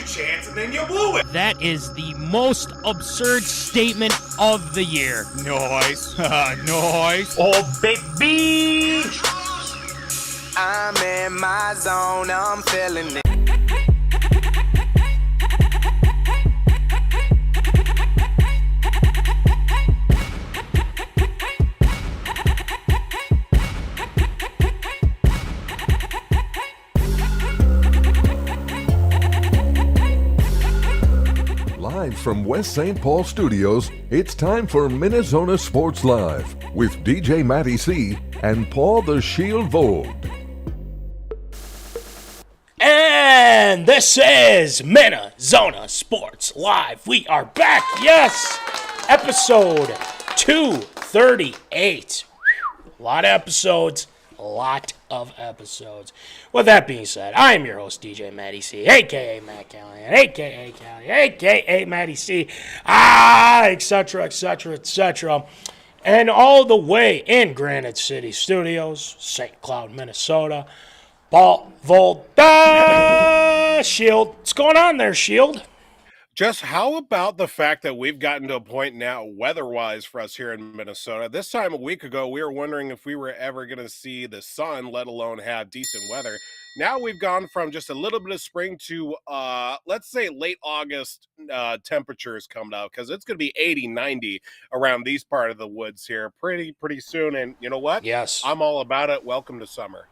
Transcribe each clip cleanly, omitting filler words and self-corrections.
Chance and then you blew it. That is the most absurd statement of the year. Nice. Nice. Oh, baby. I'm in my zone. I'm feeling it. Live from West St. Paul Studios, it's time for MinneZona Sports Live with DJ Matty C and Paul the Shield Vold. And this is MinneZona Sports Live. We are back, yes! Episode 238. A lot of episodes. With that being said, I am your host, DJ Matty C, a.k.a. Matt Callahan, a.k.a. Callie, a.k.a. Matty C, etc., etc., etc. And all the way in Granite City Studios, St. Cloud, Minnesota, Paul Vold, Shield. What's going on there, Shield? Just how about the fact that we've gotten to a point now, weather-wise, for us here in Minnesota. This time a week ago, we were wondering if we were ever going to see the sun, let alone have decent weather. Now we've gone from just a little bit of spring to, let's say, late August temperatures coming out, because it's going to be 80, 90 around these part of the woods here pretty soon. And you know what? Yes. I'm all about it. Welcome to summer.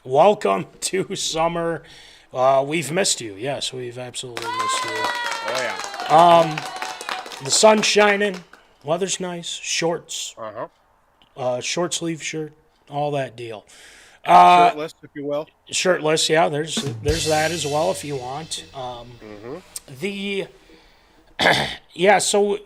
Welcome to summer. We've missed you. Yes, we've absolutely missed you. Oh, yeah. The sun's shining. Weather's nice. Shorts. Short sleeve shirt. All that deal. Shirtless, if you will. Shirtless, yeah. There's that as well if you want. So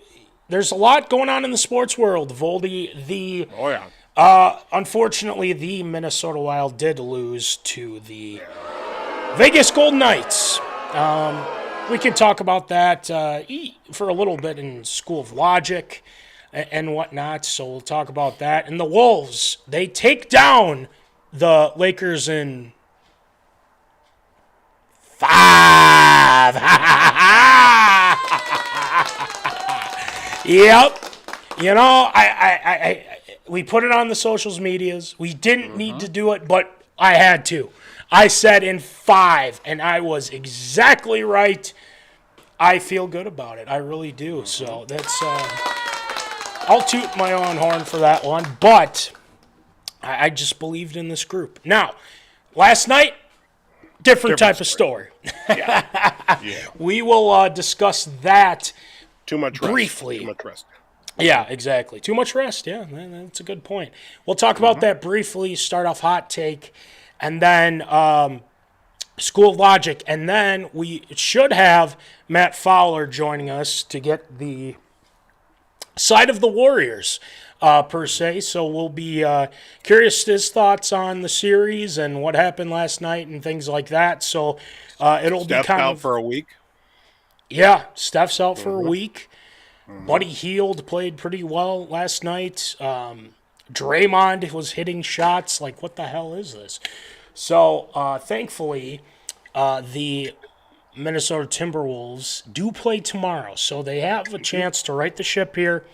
there's a lot going on in the sports world, Voldy. Oh, yeah. Unfortunately, the Minnesota Wild did lose to the Vegas Golden Knights. We can talk about that for a little bit in School of Logic and whatnot, so we'll talk about that. And the Wolves, they take down the Lakers in 5. Yep. You know, we put it on the socials medias. We didn't need to do it, but I had to. I said in 5, and I was exactly right. I feel good about it. I really do. So that's I'll toot my own horn for that one. But I just believed in this group. Now, last night, different type of story. Yeah. We will discuss that Too much rest. briefly. Too much rest. Yeah, exactly. Too much rest. Yeah, that's a good point. We'll talk about that briefly, start off hot take, and then School of Logic. And then we should have Matt Fowler joining us to get the side of the Warriors, per se. So we'll be curious his thoughts on the series and what happened last night and things like that. So it'll Steph be kind out of for a week. Yeah, Steph's out for a week. Buddy Hield played pretty well last night. Draymond was hitting shots. Like, what the hell is this? So, thankfully, the Minnesota Timberwolves do play tomorrow. So they have a chance to right the ship here,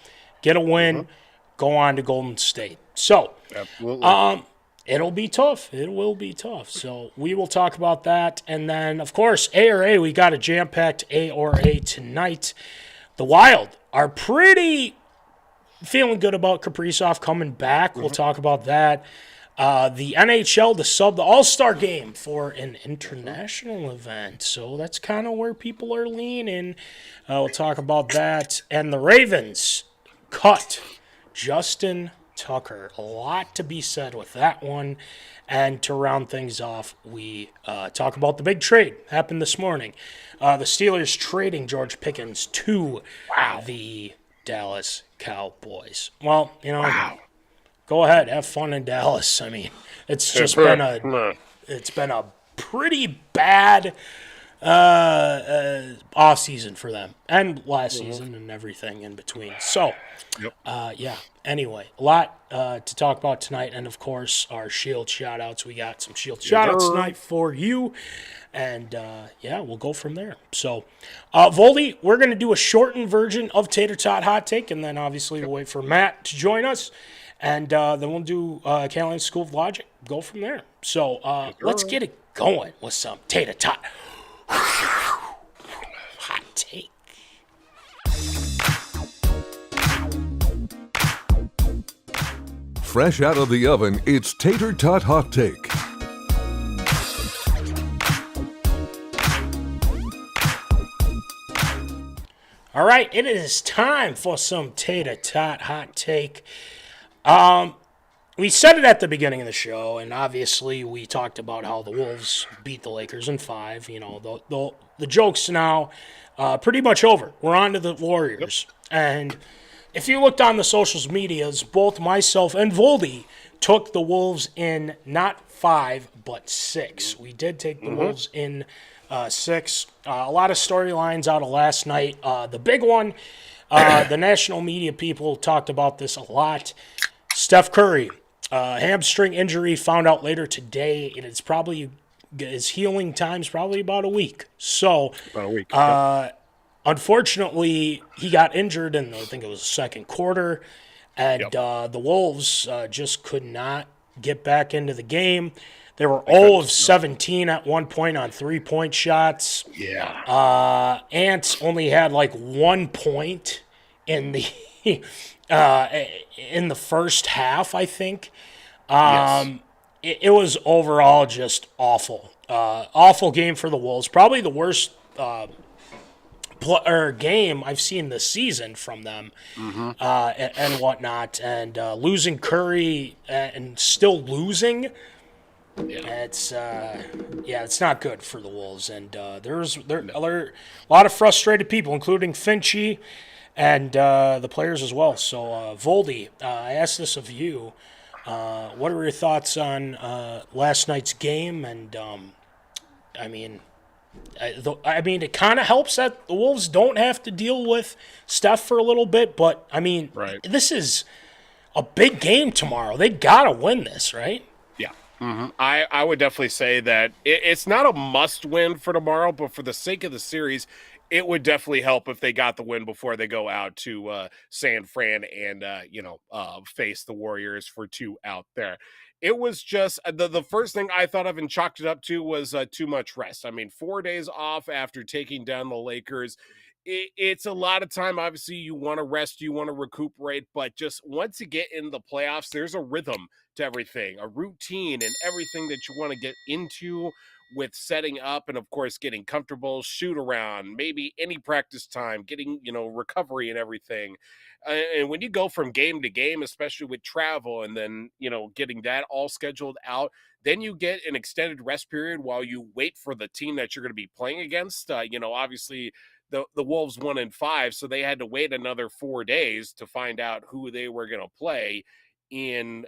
get a win, go on to Golden State. So, Absolutely. it'll be tough. It will be tough. So we will talk about that. And then, of course, A or A, we got a jam-packed A or A tonight. The Wild are pretty feeling good about Kaprizov coming back. We'll talk about that. The NHL, the All-Star game for an international event. So that's kind of where people are leaning. We'll talk about that. And the Ravens cut Justin Tucker. A lot to be said with that one. And to round things off, we talk about the big trade happened this morning. The Steelers trading George Pickens to the Dallas Cowboys. Well, go ahead, have fun in Dallas. I mean, it's just been a pretty bad off season for them, and last season and everything in between. So, anyway, a lot to talk about tonight, and of course our shield shout-outs. We got some shield shout-outs tonight for you, and we'll go from there. So, Voldy, we're going to do a shortened version of Tater Tot Hot Take, and then obviously we'll wait for Matt to join us, and then we'll do Carolina's School of Logic, go from there. So, let's get it going with some Tater Tot Hot Take. Fresh out of the oven, it's Tater Tot Hot Take. All right, it is time for some Tater Tot Hot Take. We said it at the beginning of the show, and obviously we talked about how the Wolves beat the Lakers in 5. The joke's now pretty much over. We're on to the Warriors. And if you looked on the social medias, both myself and Voldy took the Wolves in not 5, but 6. We did take the Wolves in 6. A lot of storylines out of last night. The big one, the national media people talked about this a lot. Steph Curry, hamstring injury found out later today. And it's probably, his healing time's probably about a week. So, About a week. Unfortunately, he got injured in, I think it was the second quarter. And the Wolves just could not get back into the game. They were 0 of 17 at one point on 3-point shots. Yeah. Ants only had like 1 point in the in the first half, I think. It was overall just awful. Awful game for the Wolves. Probably the worst game I've seen this season from them, and whatnot. And losing Curry and still losing. It's not good for the Wolves, and there are a lot of frustrated people, including Finchie and the players as well. So, Voldy, I asked this of you. What are your thoughts on last night's game? And I mean, it kind of helps that the Wolves don't have to deal with Steph for a little bit, but I mean, this is a big game tomorrow. They gotta win this, right? I would definitely say that it's not a must-win for tomorrow, but for the sake of the series, it would definitely help if they got the win before they go out to San Fran and face the Warriors for 2 out there. It was just the first thing I thought of and chalked it up to was too much rest. I mean, 4 days off after taking down the Lakers. It's a lot of time. Obviously, you want to rest, you want to recuperate, but just once you get in the playoffs, there's a rhythm to everything, a routine, and everything that you want to get into with setting up and, of course, getting comfortable, shoot around, maybe any practice time, getting, recovery and everything. And when you go from game to game, especially with travel and then, getting that all scheduled out, then you get an extended rest period while you wait for the team that you're going to be playing against. Obviously, the Wolves 1-5, so they had to wait another 4 days to find out who they were going to play in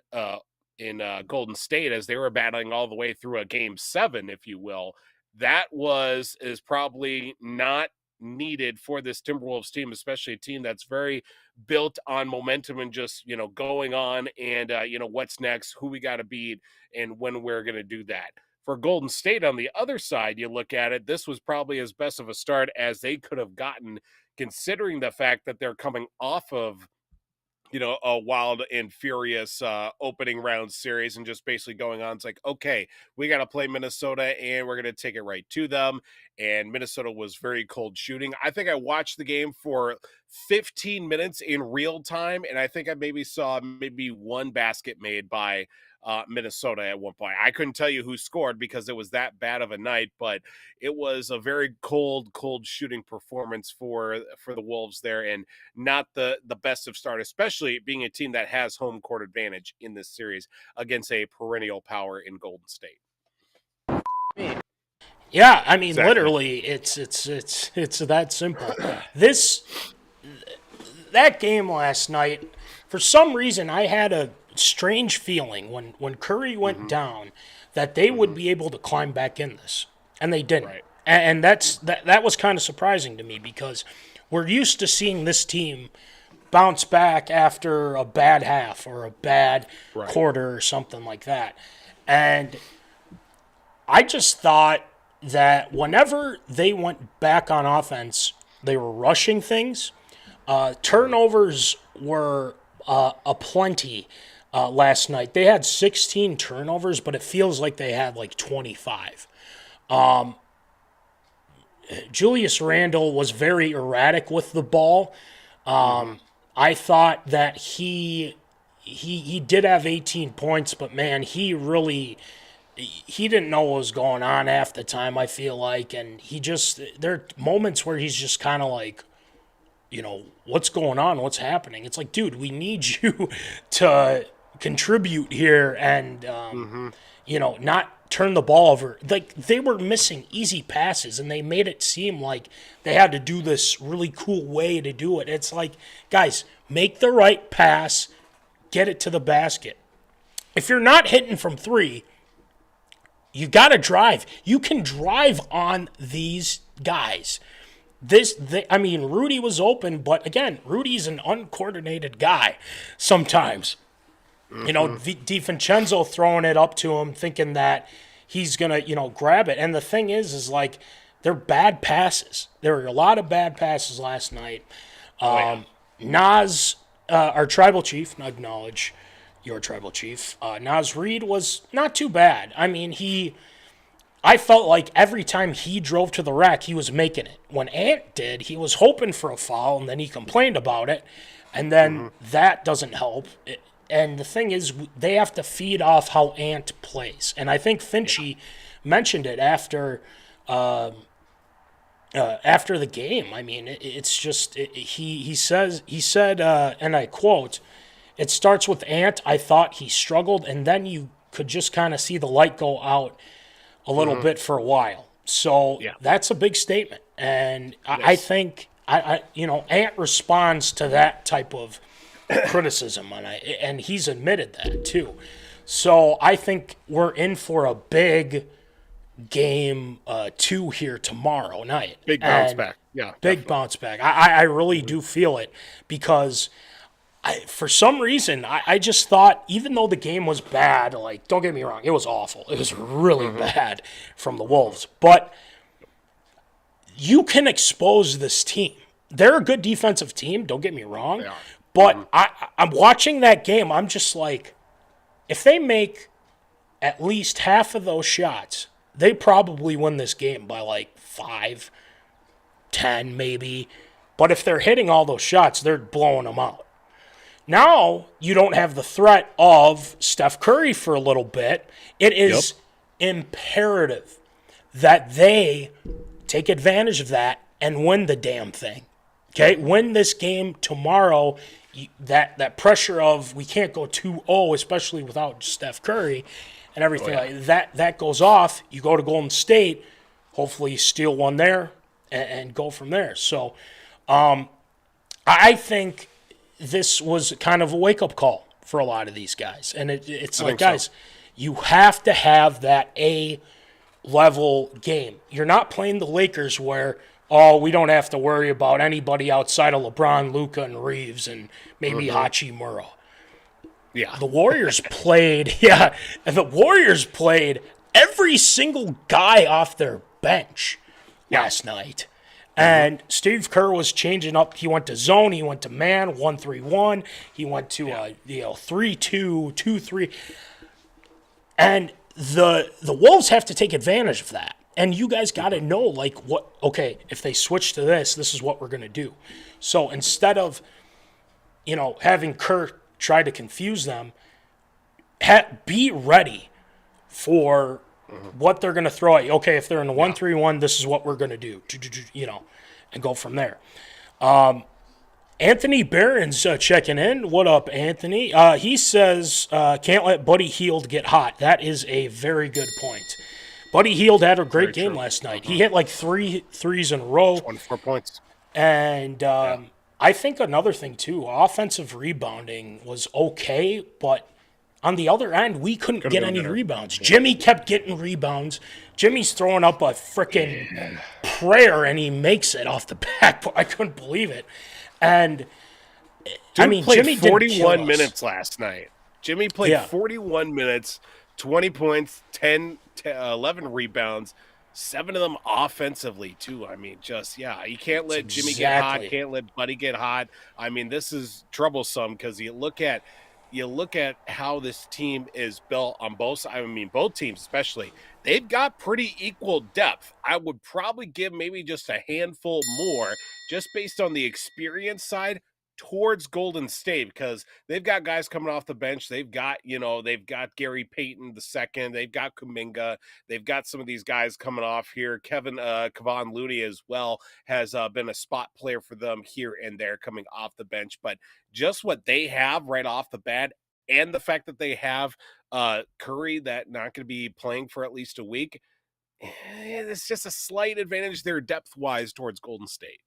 Golden State as they were battling all the way through a game 7, if you will. That is probably not needed for this Timberwolves team, especially a team that's very built on momentum and just, going on and, what's next, who we got to beat, and when we're going to do that. For Golden State, on the other side, you look at it, this was probably as best of a start as they could have gotten, considering the fact that they're coming off of, a wild and furious opening round series and just basically going on. It's like, okay, we got to play Minnesota and we're going to take it right to them. And Minnesota was very cold shooting. I think I watched the game for 15 minutes in real time, and I think I maybe saw one basket made by Minnesota at one point. I couldn't tell you who scored because it was that bad of a night, but it was a very cold shooting performance for the Wolves there, and not the best of start, especially being a team that has home court advantage in this series against a perennial power in Golden State. Yeah, I mean, Exactly. literally, it's that simple. That game last night, for some reason, I had a strange feeling when Curry went down that they would be able to climb back in this, and they didn't. Right. And that was kind of surprising to me because we're used to seeing this team bounce back after a bad half or a bad quarter or something like that. And I just thought that whenever they went back on offense, they were rushing things. Turnovers were aplenty last night. They had 16 turnovers, but it feels like they had like 25. Julius Randle was very erratic with the ball. I thought that he did have 18 points, but man, he didn't know what was going on half the time, I feel like, and there are moments where he's just kind of like, what's going on? What's happening? It's like, dude, we need you to contribute here and, not turn the ball over. Like, they were missing easy passes, and they made it seem like they had to do this really cool way to do it. It's like, guys, make the right pass, get it to the basket. If you're not hitting from 3, you got to drive. You can drive on these guys. Rudy was open, but again, Rudy's an uncoordinated guy sometimes. DiVincenzo throwing it up to him, thinking that he's going to, grab it. And the thing is like, they're bad passes. There were a lot of bad passes last night. Naz, our tribal chief, I acknowledge your tribal chief, Naz Reid was not too bad. I mean, I felt like every time he drove to the rack, he was making it. When Ant did, he was hoping for a foul, and then he complained about it, and then that doesn't help. And the thing is, they have to feed off how Ant plays. And I think Finchie mentioned it after the game. I mean, it's just he said, and I quote, "It starts with Ant. I thought he struggled, and then you could just kind of see the light go out a little bit for a while." So that's a big statement, and I think Ant responds to that type of criticism, and he's admitted that too. So I think we're in for a big game 2 here tomorrow night. Big bounce back. Yeah, big bounce back. I really do feel it because for some reason, I just thought, even though the game was bad, like, don't get me wrong, it was awful. It was really bad from the Wolves. But you can expose this team. They're a good defensive team, don't get me wrong. But I'm watching that game, I'm just like, if they make at least half of those shots, they probably win this game by like 5, 10 maybe. But if they're hitting all those shots, they're blowing them out. Now you don't have the threat of Steph Curry for a little bit. It is imperative that they take advantage of that and win the damn thing. Okay, win this game tomorrow. That pressure of we can't go 2-0, especially without Steph Curry and everything like that goes off. You go to Golden State, hopefully you steal one there and go from there. So I think this was kind of a wake-up call for a lot of these guys. And it's like, guys, you have to have that A-level game. You're not playing the Lakers where, we don't have to worry about anybody outside of LeBron, Luka, and Reeves, and maybe Hachimura. Yeah. The Warriors played, and the Warriors played every single guy off their bench last night. And Steve Kerr was changing up. He went to zone. He went to man, 1-3-1. He went to 3-2, 2-3. And the Wolves have to take advantage of that. And you guys got to know, like, if they switch to this is what we're going to do. So instead of, having Kerr try to confuse them, be ready for what they're going to throw at you. Okay, if they're in the 1-3-1, this is what we're going to do, and go from there. Anthony Barron's checking in. What up, Anthony? He says, can't let Buddy Hield get hot. That is a very good point. Buddy Hield had a great game last night. He hit like 3 threes in a row. 24 points. And I think another thing, too, offensive rebounding was okay, but on the other end, we couldn't get any rebounds. Jimmy kept getting rebounds. Jimmy's throwing up a freaking prayer, and he makes it off the back. I couldn't believe it. And, Jimmy played Jimmy 41 minutes last night. Jimmy played 41 minutes, 20 points, 11 rebounds, 7 of them offensively, too. I mean, you can't let Jimmy get hot, can't let Buddy get hot. I mean, this is troublesome because you look at how this team is built on both teams especially. They've got pretty equal depth. I would probably give maybe just a handful more just based on the experience side towards Golden State, because they've got guys coming off the bench. They've got Gary Payton II. They've got Kuminga. They've got some of these guys coming off here. Kevon Looney as well has been a spot player for them here and there coming off the bench. But just what they have right off the bat, and the fact that they have Curry that not going to be playing for at least a week, it's just a slight advantage there depth-wise towards Golden State.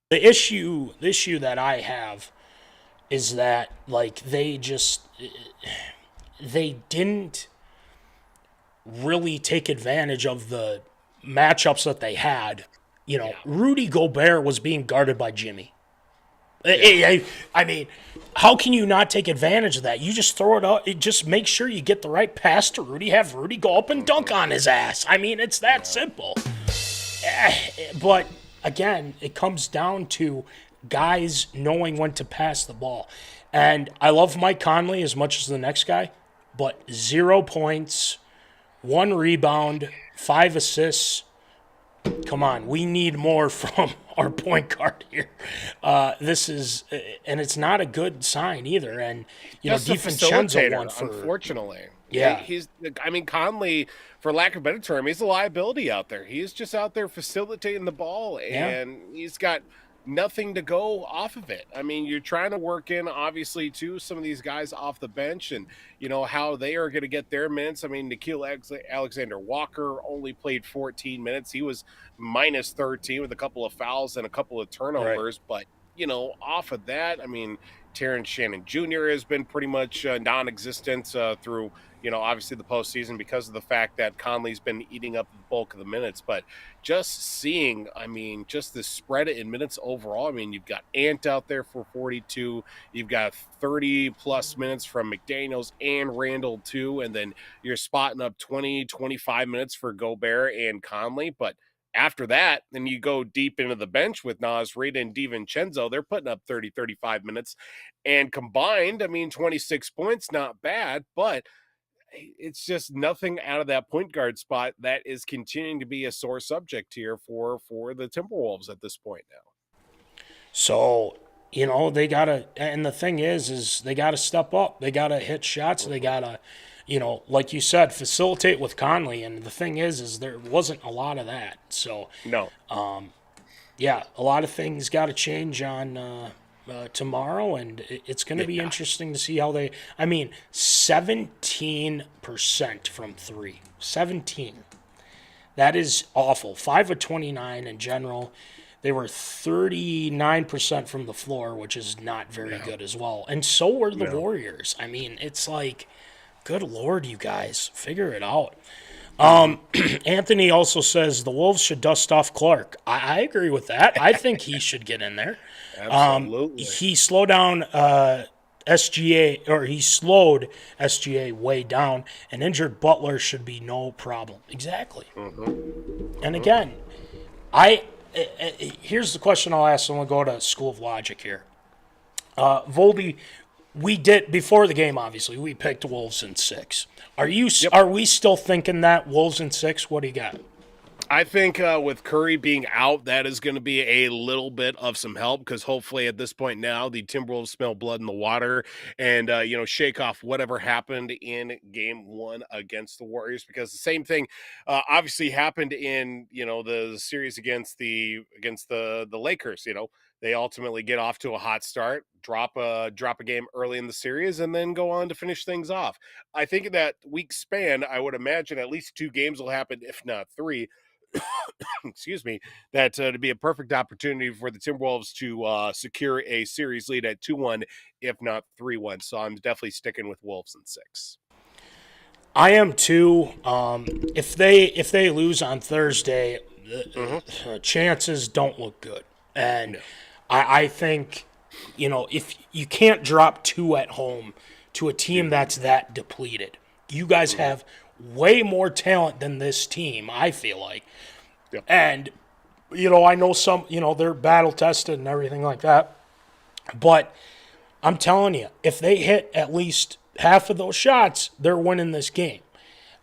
The issue that I have is that, like, they didn't really take advantage of the matchups that they had. Rudy Gobert was being guarded by Jimmy. I mean, how can you not take advantage of that? You just throw it out. Just make sure you get the right pass to Rudy. Have Rudy go up and dunk on his ass. I mean, it's that simple. But again, it comes down to guys knowing when to pass the ball. And I love Mike Conley as much as the next guy, but 0 points, 1 rebound, 5 assists. Come on, we need more from our point guard here. This is, and it's not a good sign either. And DiVincenzo won for, unfortunately. Yeah, Conley, for lack of a better term, he's a liability out there. He's just out there facilitating the ball, and he's got nothing to go off of it. I mean, you're trying to work in, obviously, too, some of these guys off the bench and, how they are going to get their minutes. I mean, Nickeil Alexander-Walker only played 14 minutes. He was minus 13 with a couple of fouls and a couple of turnovers. Right. But, off of that, I mean, Terrence Shannon Jr. has been pretty much non-existent through, obviously the postseason because of the fact that Conley's been eating up the bulk of the minutes. But just seeing, just the spread in minutes overall, you've got Ant out there for 42. You've got 30-plus minutes from McDaniels and Randall, too. And then you're spotting up 20, 25 minutes for Gobert and Conley. But after that, then you go deep into the bench with Naz Reid and DiVincenzo. They're putting up 30, 35 minutes. And combined, I mean, 26 points, not bad, but it's just nothing out of that point guard spot that is continuing to be a sore subject here for the Timberwolves at this point now. So, they got to, and the thing is they got to step up. They got to hit shots. They got to, like you said, facilitate with Conley. And the thing is there wasn't a lot of that. So, no. Yeah, a lot of things got to change on tomorrow, and it's going to be interesting to see how 17% from three. 17. That is awful. 5 of 29 in general. They were 39% from the floor, which is not very good as well. And so were the Warriors. I mean, it's like, good Lord, you guys, figure it out. Anthony also says the Wolves should dust off Clark. I agree with that. I think he should get in there. Absolutely. He slowed down SGA, or he slowed SGA way down. An injured Butler should be no problem. Exactly. And again, here's the question I'll ask, and we'll go to School of Logic here. Voldy, we did, before the game, obviously, we picked Wolves in 6. Are we still thinking that Wolves in 6? What do you got? I think with Curry being out, that is going to be a little bit of some help, because hopefully at this point now the Timberwolves smell blood in the water and, shake off whatever happened in game 1 against the Warriors, because the same thing obviously happened in, the series against the Lakers. They ultimately get off to a hot start, drop a game early in the series, and then go on to finish things off. I think in that week span, I would imagine at least 2 games will happen, if not 3. Excuse me, that to be a perfect opportunity for the Timberwolves to secure a series lead at 2-1, if not 3-1. So I'm definitely sticking with Wolves in 6. I am too. If they lose on Thursday, the chances don't look good. And I think, if you can't drop 2 at home to a team that's that depleted, you guys have way more talent than this team, I feel like. Yep. And, I know some, they're battle tested and everything like that. But I'm telling you, if they hit at least half of those shots, they're winning this game.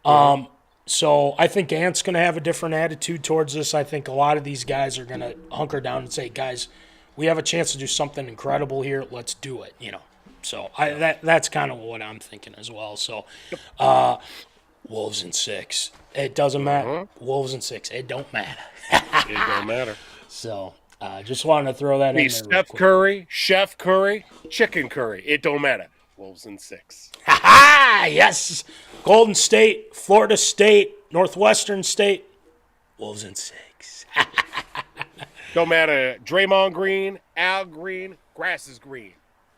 So I think Ant's going to have a different attitude towards this. I think a lot of these guys are going to hunker down and say, guys, we have a chance to do something incredible here. Let's do it, So that's kind of what I'm thinking as well. So Wolves in 6. It doesn't matter. Wolves in 6. It don't matter. It don't matter. So just wanted to throw that in there. Steph Curry, Chef Curry, Chicken Curry. It don't matter. Wolves in 6. Ha-ha! Yes! Golden State, Florida State, Northwestern State. Wolves in 6. Don't matter. Draymond Green, Al Green, grass is green.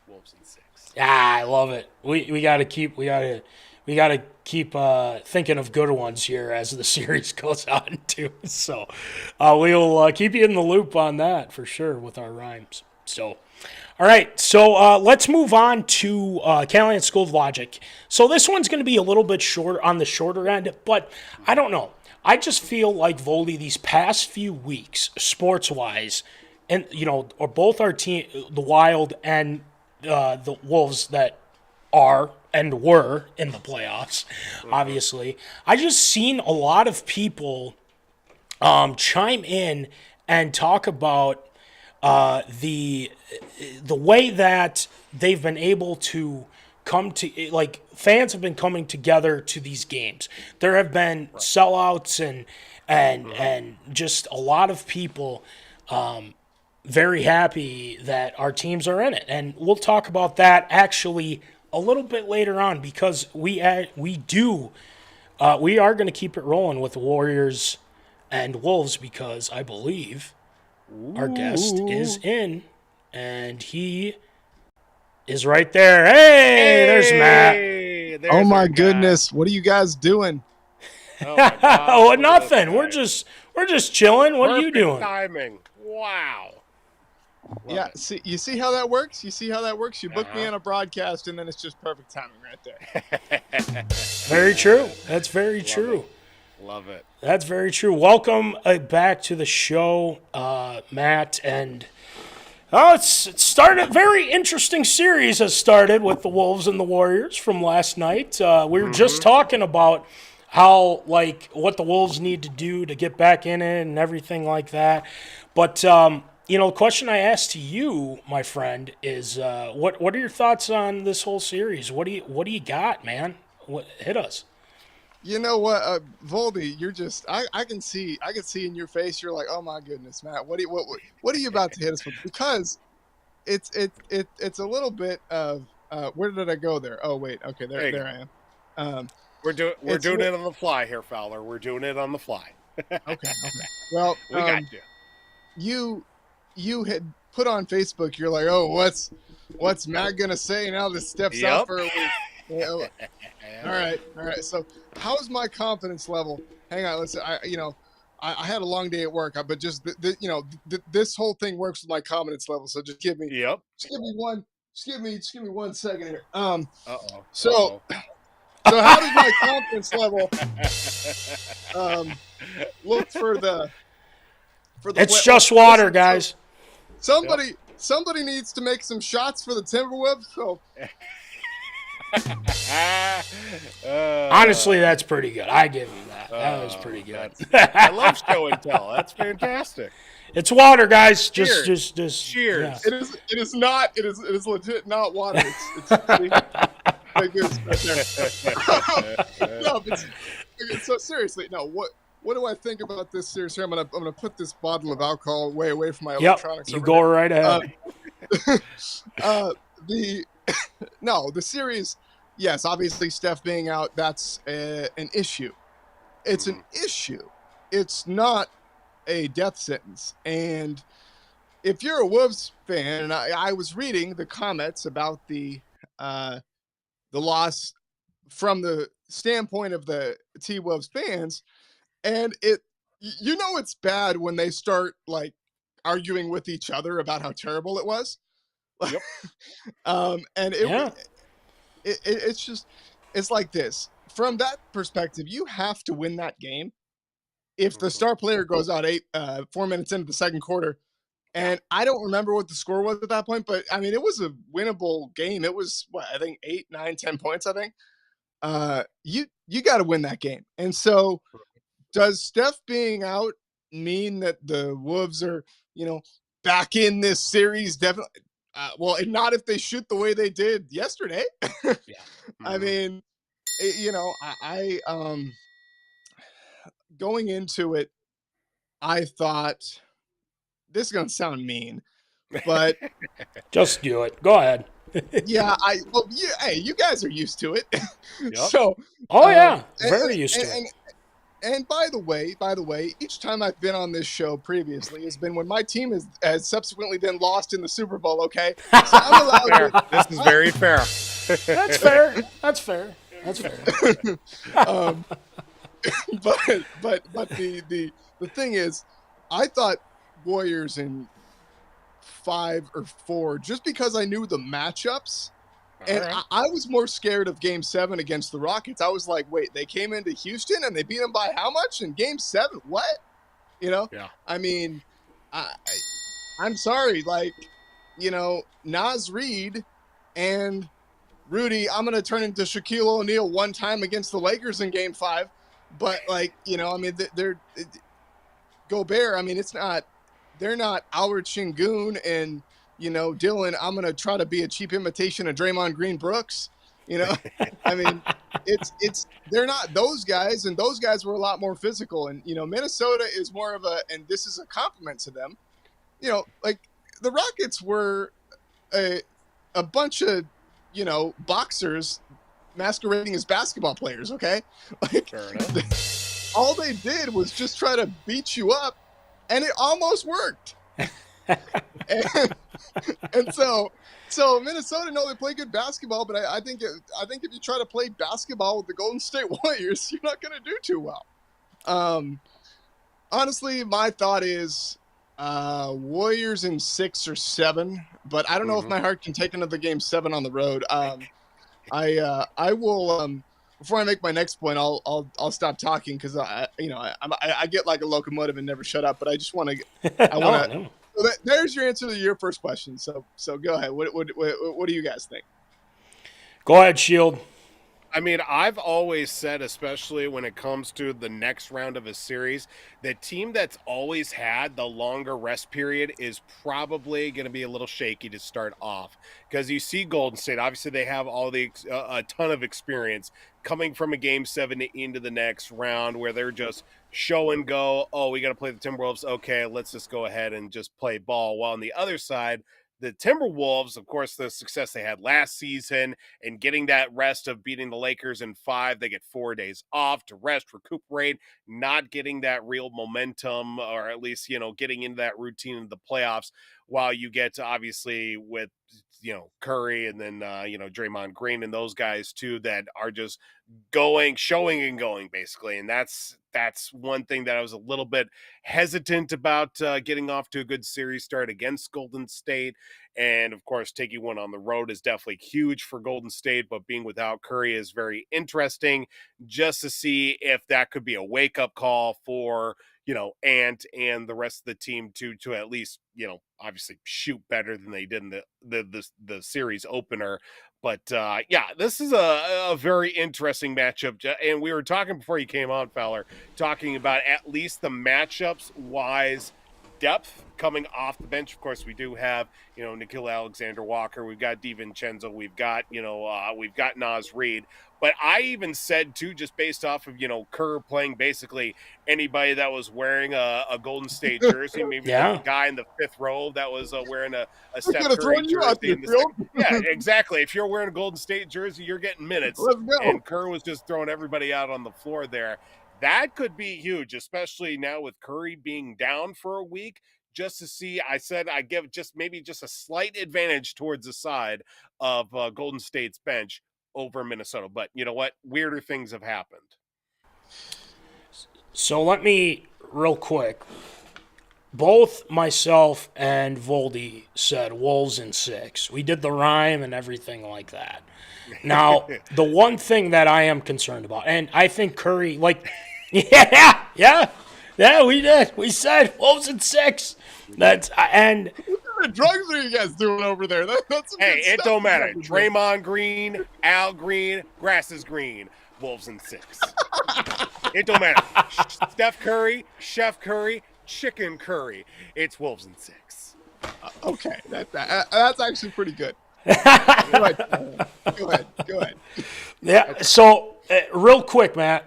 Wolves in 6. I love it. We got to keep thinking of good ones here as the series goes on too. So we'll keep you in the loop on that for sure with our rhymes. So. All right, so let's move on to Callahan School of Logic. So this one's going to be a little bit shorter on the shorter end, but I don't know. I just feel like Voldy these past few weeks, sports-wise, and or both our team, the Wild and the Wolves that are and were in the playoffs, obviously. I just seen a lot of people chime in and talk about the way that they've been able to come to, like, fans have been coming together to these games. There have been sellouts and just a lot of people very happy that our teams are in it. And we'll talk about that actually a little bit later on, because we are going to keep it rolling with Warriors and Wolves, because I believe our guest is in, and he is right there. Hey, there's Matt. Oh my goodness, what are you guys doing? Oh, my God. Oh, nothing. We're just chilling. What are you doing? Timing. Wow. Yeah, you see how that works? You book me on a broadcast, and then it's just perfect timing right there. Very true. That's very true. Love it. That's very true. Welcome back to the show, Matt. And it started a very interesting series. Has started with the Wolves and the Warriors from last night. We were just talking about how, like, what the Wolves need to do to get back in it and everything like that. But the question I asked to you, my friend, is what are your thoughts on this whole series? What do you got, man? Hit us. You know what, Voldy, you're just I can see in your face you're like, oh my goodness, Matt, what are you about to hit us with? Because it's a little bit of where did I go there? Oh wait, okay, there I am. We're doing it on the fly here, Fowler. We're doing it on the fly. Okay. Well, we got you. You had put on Facebook, you're like, oh, what's Matt gonna say now that steps out for a week? All right. So, how's my confidence level? Hang on, listen. I had a long day at work, but just this whole thing works with my confidence level. So just give me, just give me 1 second here. So how does my confidence level look for the? It's just water, guys. Somebody needs to make some shots for the Timberwolves. So. Honestly, that's pretty good. I give him that. That was pretty good. I love show and tell. That's fantastic. It's water, guys. Cheers. Just cheers. Yeah. It is legit not water. It's actually like this right there. No, but so seriously, no. What do I think about this series here? I'm gonna put this bottle of alcohol way away from my electronics. You go right ahead. The series, yes, obviously Steph being out, that's an issue. It's an issue. It's not a death sentence. And if you're a Wolves fan, and I was reading the comments about the loss from the standpoint of the T-Wolves fans, and it's bad when they start like arguing with each other about how terrible it was. Yep. It's like this. From that perspective, you have to win that game. If the star player goes out 4 minutes into the second quarter, and I don't remember what the score was at that point, but I mean, it was a winnable game. It was I think 8, 9, 10 points. I think you got to win that game. And so, does Steph being out mean that the Wolves are back in this series? Definitely. Well, and not if they shoot the way they did yesterday. I mean, I going into it, I thought this is going to sound mean, but just do it. Go ahead. Hey, you guys are used to it. Yep. So, very used to it. And by the way, each time I've been on this show previously has been when my team has subsequently been lost in the Super Bowl, okay? So I'm allowed This is very fair. That's fair. That's fair. But the thing is, I thought Warriors in 5 or 4, just because I knew the matchups. And right. I was more scared of Game 7 against the Rockets. I was like, wait, they came into Houston and they beat them by how much in Game 7? What? Yeah. I mean, I'm sorry. Like, Naz Reid and Rudy, I'm going to turn into Shaquille O'Neal one time against the Lakers in Game 5. But, I mean, they're Gobert. I mean, they're not Howard Şengün and, Dylan, I'm going to try to be a cheap imitation of Draymond Green Brooks. I mean, they're not those guys, and those guys were a lot more physical. And, Minnesota is more of and this is a compliment to them. Like the Rockets were a bunch of, boxers masquerading as basketball players. Okay. Like, fair enough. All they did was just try to beat you up, and it almost worked. and so Minnesota, no, they play good basketball, but I think if you try to play basketball with the Golden State Warriors, you're not going to do too well. Honestly, my thought is Warriors in 6 or 7, but I don't know if my heart can take another Game 7 on the road. I will before I make my next point, I'll stop talking because I get like a locomotive and never shut up. But I just want to. I want to. So there's your answer to your first question. So go ahead. What do you guys think? Go ahead, Shield. I mean, I've always said, especially when it comes to the next round of a series, the team that's always had the longer rest period is probably going to be a little shaky to start off. Because you see Golden State, obviously they have a ton of experience coming from a Game 7 into the next round where they're just show and go, oh, we got to play the Timberwolves. Okay, let's just go ahead and just play ball. While on the other side, the Timberwolves, of course, the success they had last season and getting that rest of beating the Lakers in 5, they get 4 days off to rest, recuperate, not getting that real momentum, or at least, getting into that routine of the playoffs, while you get to, obviously, with, Curry and then, Draymond Green and those guys too, that are just showing and going basically. And that's one thing that I was a little bit hesitant about getting off to a good series start against Golden State. And of course, taking one on the road is definitely huge for Golden State, but being without Curry is very interesting just to see if that could be a wake-up call for, Ant and the rest of the team to at least, obviously shoot better than they did in the series opener. But this is a very interesting matchup. And we were talking before you came on, Fowler, talking about at least the matchups wise depth coming off the bench. Of course, we do have, Nickeil Alexander-Walker. We've got DiVincenzo. We've got, we've got Naz Reid. But I even said, too, just based off of, Kerr playing basically anybody that was wearing a Golden State jersey, maybe the guy in the 5th row that was wearing a Steph Curry jersey. Yeah, exactly. If you're wearing a Golden State jersey, you're getting minutes. Let's go. And Kerr was just throwing everybody out on the floor there. That could be huge, especially now with Curry being down for a week. Just to see, I said I give maybe just a slight advantage towards the side of Golden State's bench over Minnesota. But you know what? Weirder things have happened. So let me, real quick, both myself and Voldy said Wolves in 6. We did the rhyme and everything like that. Now, the one thing that I am concerned about, and I think Curry, yeah, we did. We said Wolves in 6. What kind of drugs are you guys doing over there? That's it don't matter. Draymond Green, Al Green, grass is green. Wolves in 6. It don't matter. Steph Curry, Chef Curry, Chicken Curry. It's Wolves in 6. Okay, that's actually pretty good. Go ahead. Yeah. So, real quick, Matt,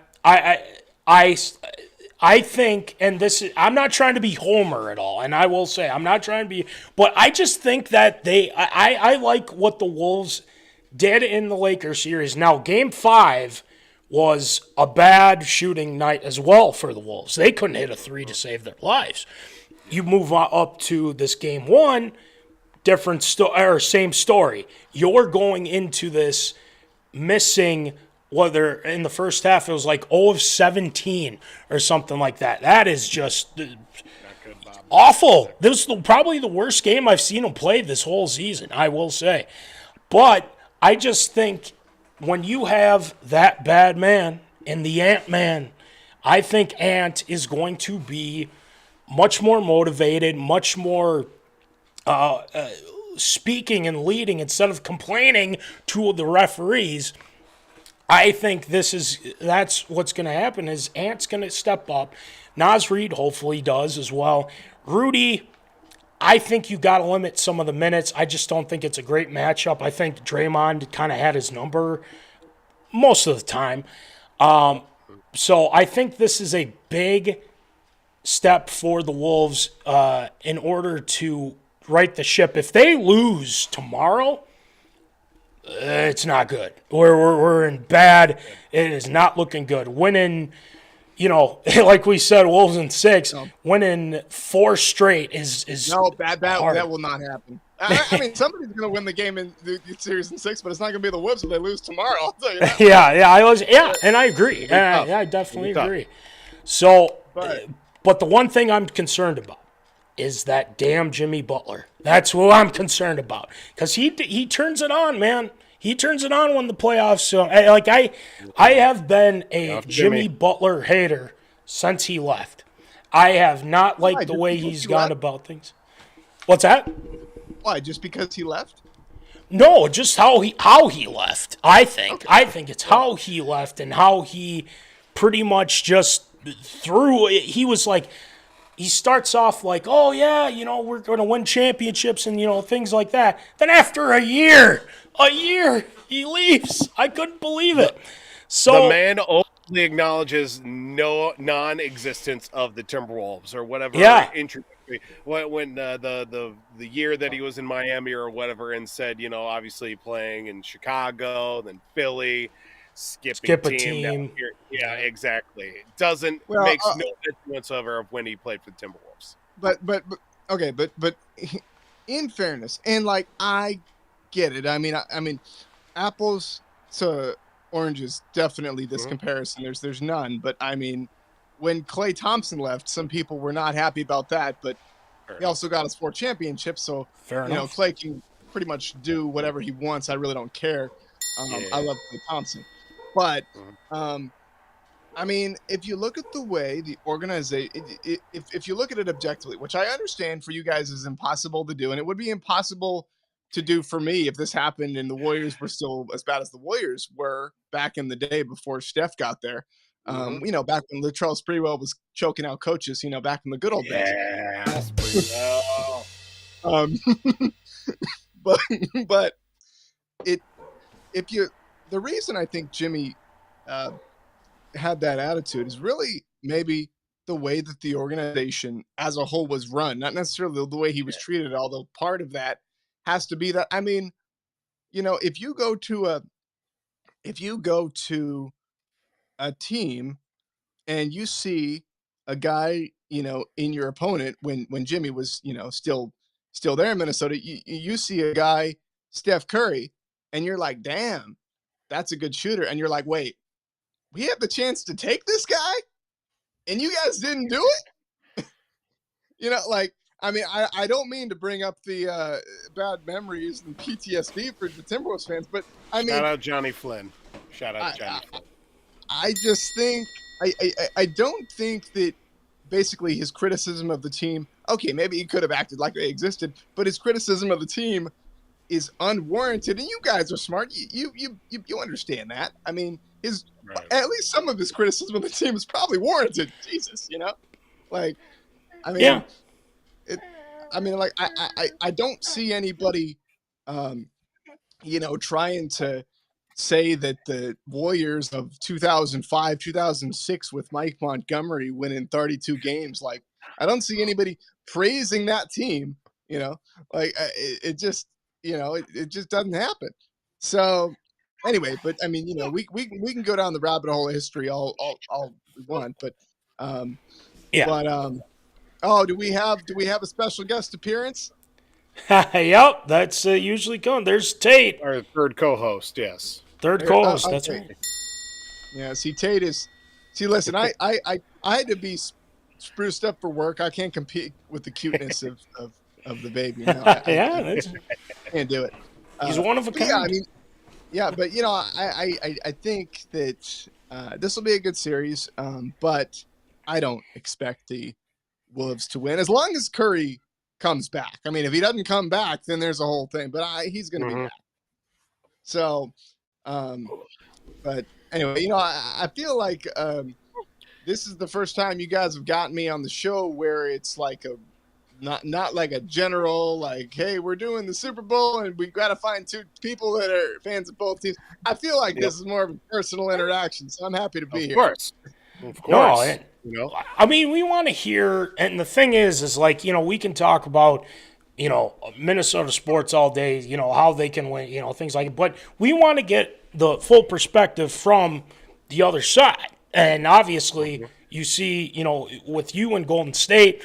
I think, and I'm not trying to be Homer at all, and I will say I'm not trying to be, but I just think that I like what the Wolves did in the Lakers series. Now, Game 5 was a bad shooting night as well for the Wolves. They couldn't hit a 3 to save their lives. You move up to this Game 1, same story. You're going into this missing, whether in the first half it was like 0 of 17 or something like that. That is just awful. This is probably the worst game I've seen him play this whole season, I will say. But I just think when you have that bad man and the Ant-Man, I think Ant is going to be much more motivated, much more speaking and leading instead of complaining to the referees. I think that's what's going to happen is Ant's going to step up. Naz Reid hopefully does as well. Rudy, I think you got to limit some of the minutes. I just don't think it's a great matchup. I think Draymond kind of had his number most of the time. So I think this is a big step for the Wolves in order to right the ship. If they lose tomorrow, it's not good. We're in bad. It is not looking good. Winning, like we said, Wolves in 6. No. Winning 4 straight is no that will not happen. I mean, somebody's going to win the game in the series in 6, but it's not going to be the Wolves if they lose tomorrow. I'll tell you that. And I agree. I definitely agree. So, but the one thing I'm concerned about is that damn Jimmy Butler. That's what I'm concerned about because he turns it on, man. He turns it on when the playoffs. So, I have been a Jimmy Butler hater since he left. I have not liked the way he's gone about things. What's that? Why? Just because he left? No, just how he left. I think it's how he left and how he pretty much just threw. He was like, he starts off like, oh yeah, we're going to win championships and things like that. Then after a year, he leaves. I couldn't believe it. So the man openly acknowledges no non-existence of the Timberwolves or whatever. Yeah. When the year that he was in Miami or whatever, and said, obviously playing in Chicago, then Philly, skip a team. Down here. Yeah, exactly. It makes no sense whatsoever of when he played for the Timberwolves. But in fairness, and I get it. I mean, apples to oranges, definitely this comparison. There's none. But I mean, when Klay Thompson left, some people were not happy about that. But he also got us 4 championships, so Klay can pretty much do whatever he wants. I really don't care. I love Klay Thompson, but I mean, if you look at the way the organization, if you look at it objectively, which I understand for you guys is impossible to do, and it would be impossible to do for me if this happened and the Warriors were still as bad as the Warriors were back in the day before Steph got there. Back when Latrell Sprewell was choking out coaches, back in the good old days. But the reason I think Jimmy had that attitude is really maybe the way that the organization as a whole was run, not necessarily the way he was treated, although part of that has to be that. I mean, if you go to a team and you see a guy, in your opponent when Jimmy was, still there in Minnesota, you see a guy, Steph Curry, and you're like, damn, that's a good shooter. And you're like, wait, we had the chance to take this guy and you guys didn't do it? I mean, I don't mean to bring up the bad memories and PTSD for the Timberwolves fans, but I mean, shout out Johnny Flynn. Flynn. I just think I don't think that basically his criticism of the team. Okay, maybe he could have acted like they existed, but his criticism of the team is unwarranted. And you guys are smart. You understand that. I mean, at least some of his criticism of the team is probably warranted. Jesus, I mean, I don't see anybody, trying to say that the Warriors of 2005, 2006 with Mike Montgomery winning 32 games. I don't see anybody praising that team, it just doesn't happen. So anyway, but I mean, we can go down the rabbit hole of history all we want, but do we have a special guest appearance? Yep, that's usually going. There's Tate, our third co-host. Yes, third co-host. That's right. Yeah. See, Tate is. See, listen, I had to be spruced up for work. I can't compete with the cuteness of the baby. I can't do it. He's one of a kind. Yeah, I mean, but I think that this will be a good series. But I don't expect the Wolves to win as long as Curry comes back. I mean, if he doesn't come back, then there's a whole thing. But he's going to be back. So, but anyway, I feel like this is the first time you guys have gotten me on the show where it's like not like a general, like, hey, we're doing the Super Bowl and we've got to find 2 people that are fans of both teams. I feel like this is more of a personal interaction, so I'm happy to be here. Of course. I mean, we want to hear, and the thing is we can talk about, Minnesota sports all day, how they can win, things like it. But we want to get the full perspective from the other side. And obviously, you see, with you and Golden State,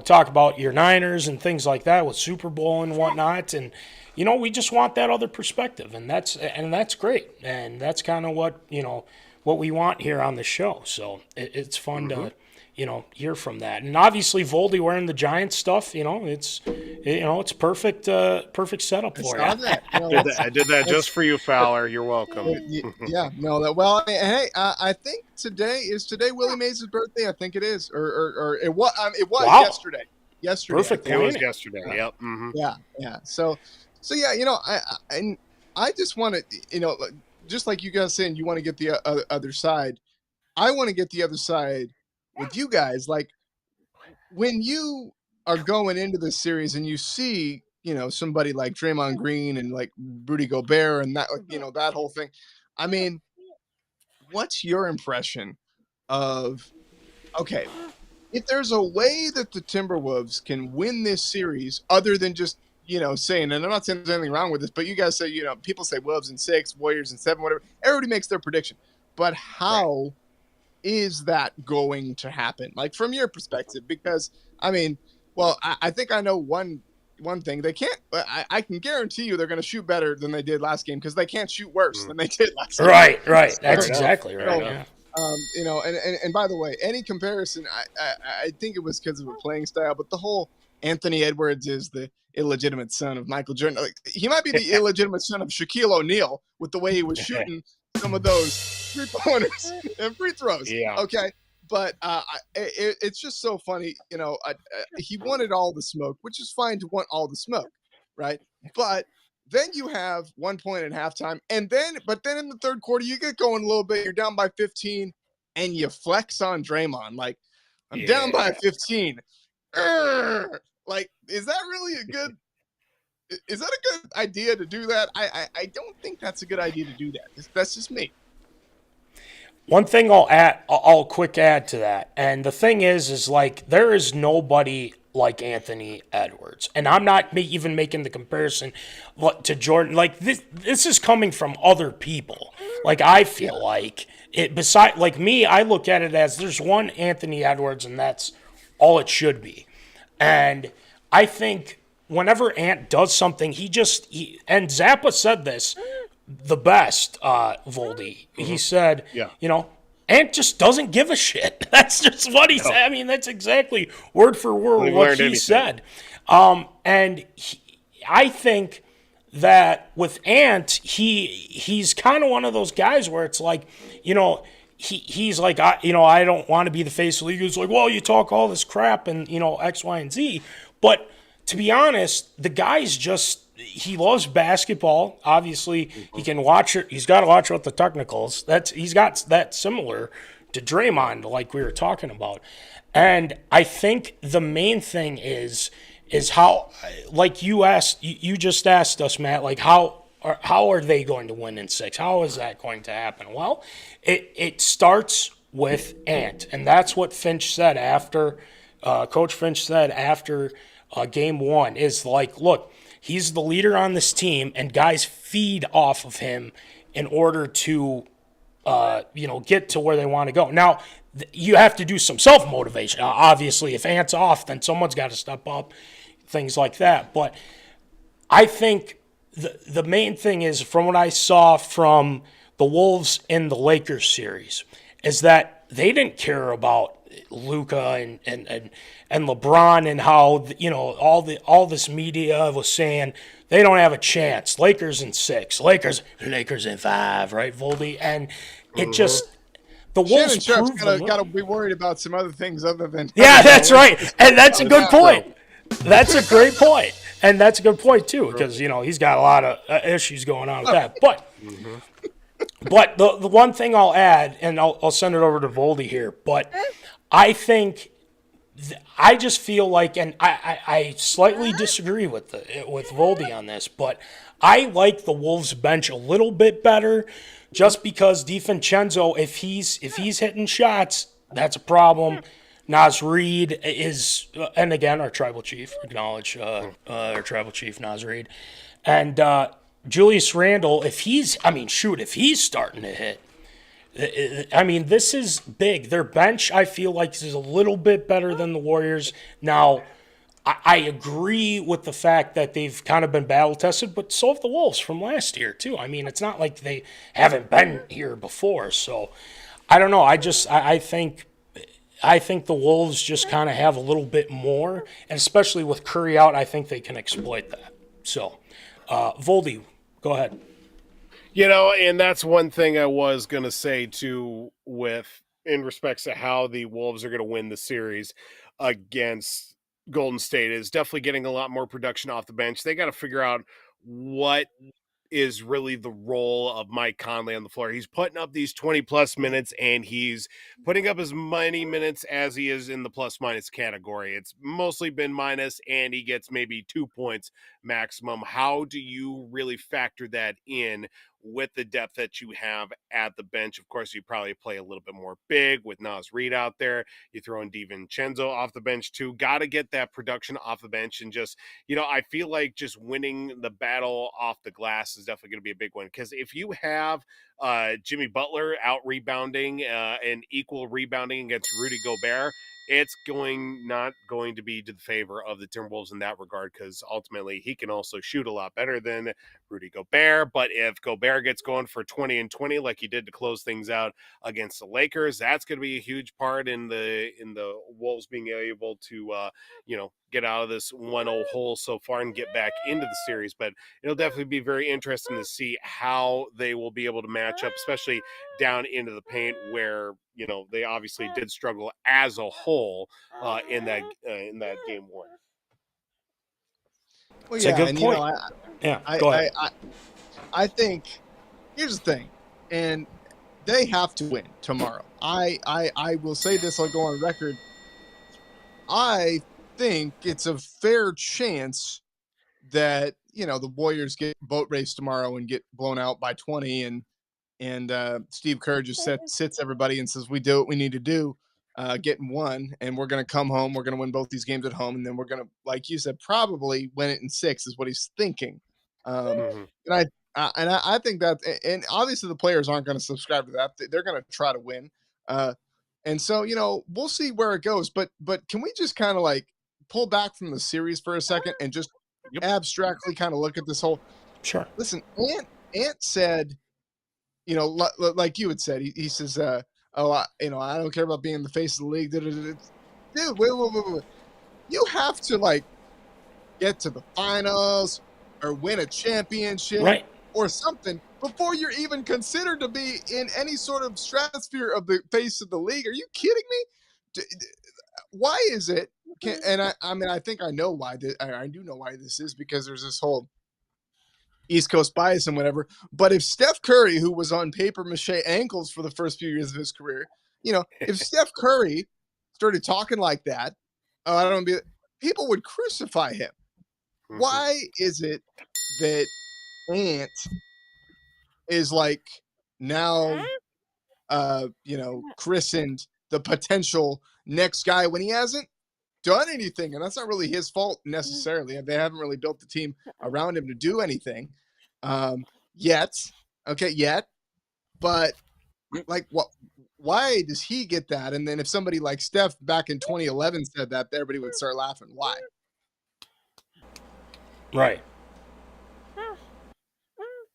talk about your Niners and things like that with Super Bowl and whatnot. And, we just want that other perspective. And that's great. And that's kind of what we want here on the show. So it's fun to hear from that. And obviously Voldy wearing the Giants stuff, it's perfect setup for Saw you. that. I did that just for you, Fowler. You're welcome. Yeah, no, that well. Hey, I think today Willie Mays' birthday. I think it is, or it was. It was Wow. yesterday. Yesterday, Perfect It was point. yesterday. Yep. Mm-hmm. Yeah. So yeah, I just want to, just like you guys saying, you want to get the other side. I want to get the other side with you guys. Like when you are going into this series and you see, somebody like Draymond Green and like Rudy Gobert and that, that whole thing. I mean, what's your impression of, okay, if there's a way that the Timberwolves can win this series other than just, saying, and I'm not saying there's anything wrong with this, but you guys say, people say Wolves in 6, Warriors in 7, whatever. Everybody makes their prediction. But how is that going to happen? Like from your perspective, because I mean, well, I think I know one thing. They can't, I can guarantee you they're going to shoot better than they did last game because they can't shoot worse than they did last game. Right. That's exactly right. And by the way, any comparison, I think it was because of a playing style, but the whole Anthony Edwards is the illegitimate son of Michael Jordan. Like, he might be the illegitimate son of Shaquille O'Neal with the way he was shooting some of those 3-pointers and free throws. Yeah. Okay. But it's just so funny. He wanted all the smoke, which is fine to want all the smoke. Right. But then you have 1 point at halftime. But then in the third quarter, you get going a little bit. You're down by 15 and you flex on Draymond. Like, I'm down by 15. Like, is that really a good idea to do that? I don't think that's a good idea to do that. That's just me. One thing I'll quick add to that. And the thing is like, there is nobody like Anthony Edwards. And I'm not even making the comparison to Jordan. Like, this is coming from other people. Like, I feel like it, beside, like me, I look at it as there's one Anthony Edwards and that's all it should be. And I think whenever Ant does something, and Zappa said this the best, Voldy. He said, Ant just doesn't give a shit. That's just what he said. I mean, that's exactly word for word what he said. And I think that with Ant, he's kind of one of those guys where it's like, he's like, I don't want to be the face of the league. He's like, well, you talk all this crap and, X, Y, and Z. But to be honest, the guy's just, he loves basketball. Obviously, he can watch it. He's got to watch out the technicals. He's got that similar to Draymond, like we were talking about. And I think the main thing is how, like you just asked us, Matt, like how are they going to win in 6? How is that going to happen? Well, it starts with Ant, and that's what Finch said after. Coach Finch said after game 1 is like, look, he's the leader on this team, and guys feed off of him in order to, get to where they want to go. Now, you have to do some self-motivation. Obviously, if Ant's off, then someone's got to step up, things like that. But I think the main thing is, from what I saw from the Wolves in the Lakers series, is that they didn't care about Luka and LeBron and how all this media was saying they don't have a chance. Lakers in 6, Lakers in 5, right, Voldy? And it just the Wolves Shannon Sharp's got to be worried about some other things other than that's right, and that's a good point. That's a great point, and that's a good point too, because he's got a lot of issues going on with that. But the one thing I'll add, and I'll send it over to Voldy here, but I think I just feel like, and I slightly disagree with Voldy on this, but I like the Wolves bench a little bit better, just because DiVincenzo, if he's hitting shots, that's a problem. Nas Reed is, and again, our tribal chief, acknowledge our tribal chief, Nas Reed. And Julius Randle, if he's starting to hit, I mean, this is big. Their bench, I feel like, is a little bit better than the Warriors. Now, I agree with the fact that they've kind of been battle-tested, but so have the Wolves from last year, too. I mean, it's not like they haven't been here before. So, I don't know. I think I think the Wolves just kind of have a little bit more, and especially with Curry out, I think they can exploit that. So, Voldy, go ahead. And that's one thing I was going to say too, in respects to how the Wolves are going to win the series against Golden State, is definitely getting a lot more production off the bench. They got to figure out what is really the role of Mike Conley on the floor. He's putting up these 20 plus minutes, and he's putting up as many minutes as he is in the plus minus category. It's mostly been minus, and he gets maybe 2 points maximum. How do you really factor that in with the depth that you have at the bench? Of course, you probably play a little bit more big with Naz Reid out there. You throw in DiVincenzo off the bench too. Got to get that production off the bench. And just, I feel like just winning the battle off the glass is definitely going to be a big one. Because if you have Jimmy Butler out rebounding and equal rebounding against Rudy Gobert, it's not going to be to the favor of the Timberwolves in that regard, because ultimately he can also shoot a lot better than Rudy Gobert. But if Gobert gets going for 20 and 20 like he did to close things out against the Lakers, that's going to be a huge part in the Wolves being able to get out of this 1-0 hole so far and get back into the series. But it'll definitely be very interesting to see how they will be able to match up, especially down into the paint, where they obviously did struggle as a whole in that game one. Well, It's a good point. Go ahead. I think here's the thing, and they have to win tomorrow. I will say this, I'll go on record. I think it's a fair chance that the Warriors get boat race tomorrow and get blown out by 20, and Steve Kerr just sits everybody and says, we do what we need to do, getting one, and we're going to come home. We're going to win both these games at home, and then we're going to, like you said, probably win it in 6 is what he's thinking. And I think that, and obviously the players aren't going to subscribe to that. They're going to try to win. And so, we'll see where it goes. But can we just kind of like pull back from the series for a second and just abstractly kind of look at this whole? Sure. Listen, Ant said, like you had said, he says, I don't care about being the face of the league. Dude, wait. You have to get to the finals or win a championship, right, or something before you're even considered to be in any sort of stratosphere of the face of the league. Are you kidding me? Why is it? I think I know why. I do know why this is, because there's this whole East Coast bias and whatever. But if Steph Curry, who was on paper mache ankles for the first few years of his career, if Steph Curry started talking like that, people would crucify him. Why is it that Ant is now, christened the potential next guy when he hasn't done anything? And that's not really his fault necessarily. They haven't really built the team around him to do anything yet. But what? Why does he get that? And then if somebody like Steph back in 2011 said that, everybody would start laughing. Why? Right.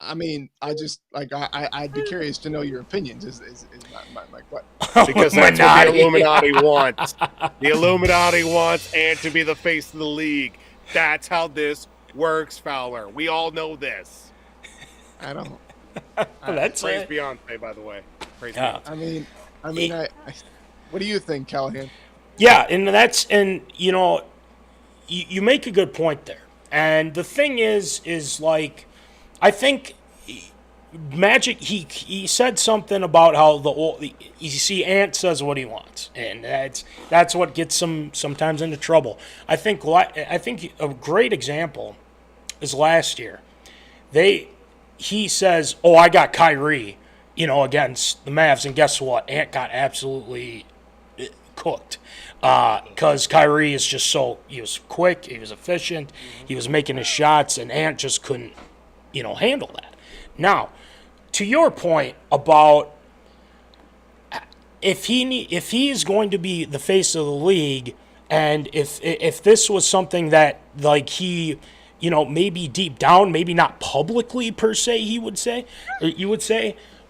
I mean, I'd be curious to know your opinions. Is my question. Because that's what the Illuminati wants. The Illuminati wants Ant to be the face of the league. That's how this works, Fowler. We all know this. I don't. That's praise Beyonce, by the way. Praise Beyonce. I mean, what do you think, Callahan? Yeah, and you make a good point there. And the thing is I think Magic, he said something about how Ant says what he wants, and that's what gets him sometimes into trouble. I think a great example is last year. He says, "Oh, I got Kyrie, against the Mavs," and guess what? Ant got absolutely cooked. Because Kyrie is just he was quick, he was efficient, he was making his shots, and Ant just couldn't, handle that. Now, to your point about if he is going to be the face of the league, and if this was something that he, maybe deep down, maybe not publicly per se, you would say,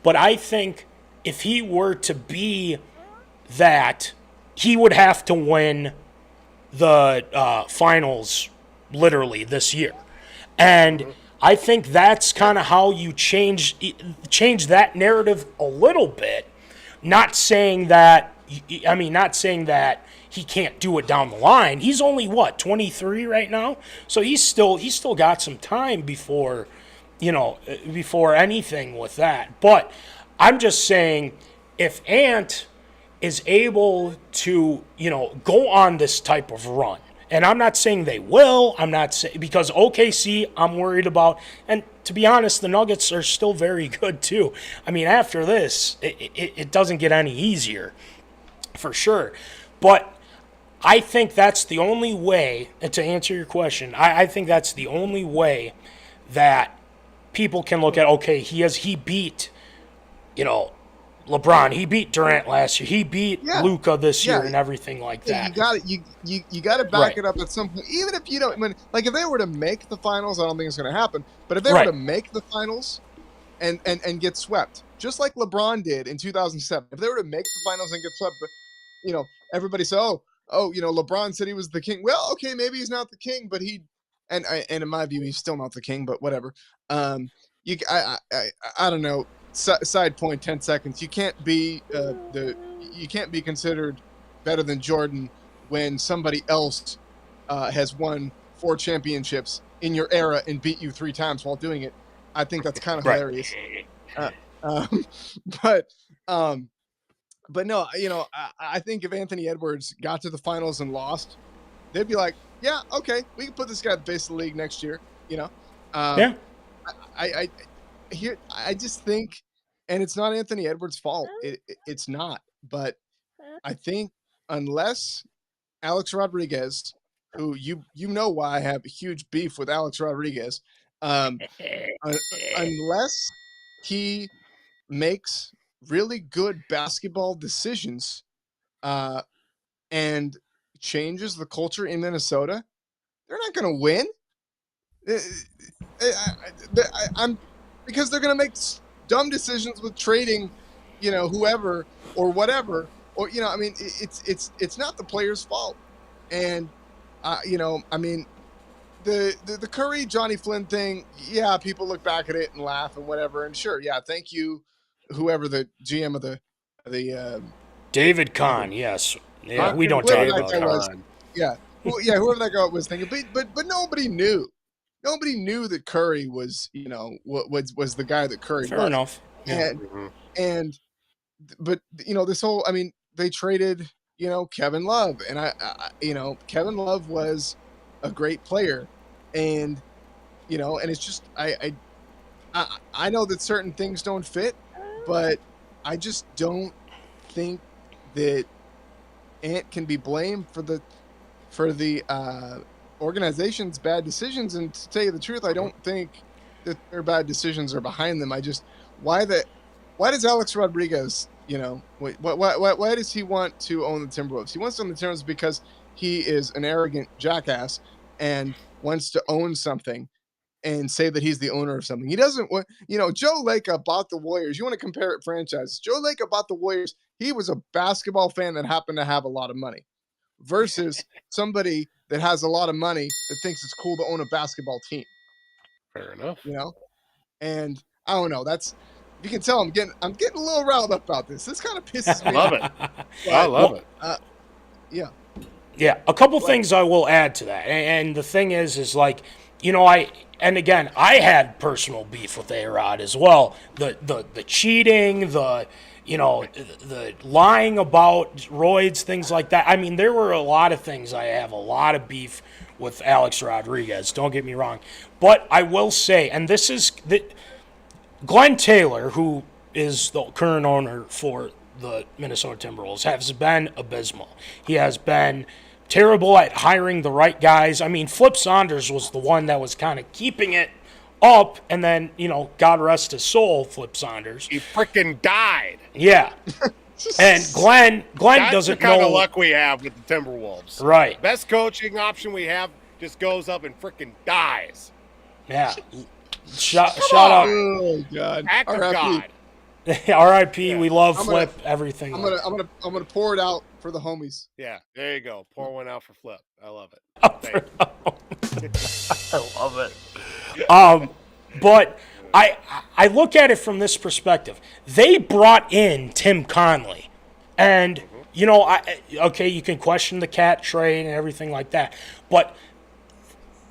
but I think if he were to be that, he would have to win the finals literally this year. And I think that's kind of how you change that narrative a little bit. Not saying that he can't do it down the line. He's only 23 right now, so he's still got some time before anything with that. But I'm just saying, if Ant is able to go on this type of run, and I'm not saying they will. I'm not saying, because OKC I'm worried about, and to be honest, the Nuggets are still very good too. I mean, after this, it doesn't get any easier, for sure. But I think that's the only way, and to answer your question, I think that's the only way that people can look at, okay, he beat, LeBron, he beat Durant last year, he beat Luka this year, and everything like that. You got to back it up at some point, even if you don't. I mean, like if they were to make the finals, I don't think it's going to happen. But if they were to make the finals and get swept, just like LeBron did in 2007, if they were to make the finals and get swept, but everybody said, oh, LeBron said he was the king. Well, okay, maybe he's not the king, but and in my view, he's still not the king. But whatever. I don't know. Side point, 10 seconds. You can't be considered better than Jordan when somebody else has won 4 championships in your era and beat you 3 times while doing it. I think that's kind of hilarious. But no, I think if Anthony Edwards got to the finals and lost, they'd be like, yeah, okay, we can put this guy at the base of the league next year. I just think, and it's not Anthony Edwards' fault. It's not. But I think unless Alex Rodriguez, who you know why I have a huge beef with Alex Rodriguez, unless he makes really good basketball decisions and changes the culture in Minnesota, they're not going to win. Because they're going to make dumb decisions with trading, whoever or whatever, or I mean, it's not the player's fault, and the Curry Johnny Flynn thing, yeah, people look back at it and laugh and whatever, and sure, yeah, thank you, whoever the GM of the David Kahn, yes, yeah, we don't talk about Kahn, whoever that guy was thinking, but nobody knew. Nobody knew that Curry was, was the guy that Curry was. Fair enough. Yeah. But this whole, I mean, they traded, Kevin Love, and Kevin Love was a great player, and and it's just, I know that certain things don't fit, but I just don't think that Ant can be blamed for the organization's bad decisions. And to tell you the truth, I don't think that their bad decisions are behind them. Why does Alex Rodriguez, why does he want to own the Timberwolves? He wants to own the Timberwolves because he is an arrogant jackass and wants to own something and say that he's the owner of something. He doesn't want, Joe Lacob bought the Warriors. You want to compare it franchises. Joe Lacob bought the Warriors. He was a basketball fan that happened to have a lot of money versus somebody that has a lot of money that thinks it's cool to own a basketball team. Fair enough. And I don't know. You can tell I'm getting a little riled up about this. This kind of pisses me off. I love it. Yeah. Yeah. A couple things I will add to that. And the thing is like, I had personal beef with A-Rod as well. The cheating, the lying about roids, things like that. I mean, there were a lot of things I have a lot of beef with Alex Rodriguez. Don't get me wrong. But I will say, and this is Glenn Taylor, who is the current owner for the Minnesota Timberwolves, has been abysmal. He has been terrible at hiring the right guys. I mean, Flip Saunders was the one that was kind of keeping it up, and then, God rest his soul, Flip Saunders. He freaking died. Yeah. And Glenn That's doesn't the kind know. of luck we have with the Timberwolves. Right. Best coaching option we have just goes up and freaking dies. Yeah. Shout out. Oh, God. Act of God. R.I.P. Yeah. We love I'm Flip. Everything. I'm gonna pour it out for the homies. Yeah, there you go. Pour one out for Flip. I love it. I love it. But I look at it from this perspective. They brought in Tim Conley, and you know, okay, you can question the Cat trade and everything like that, but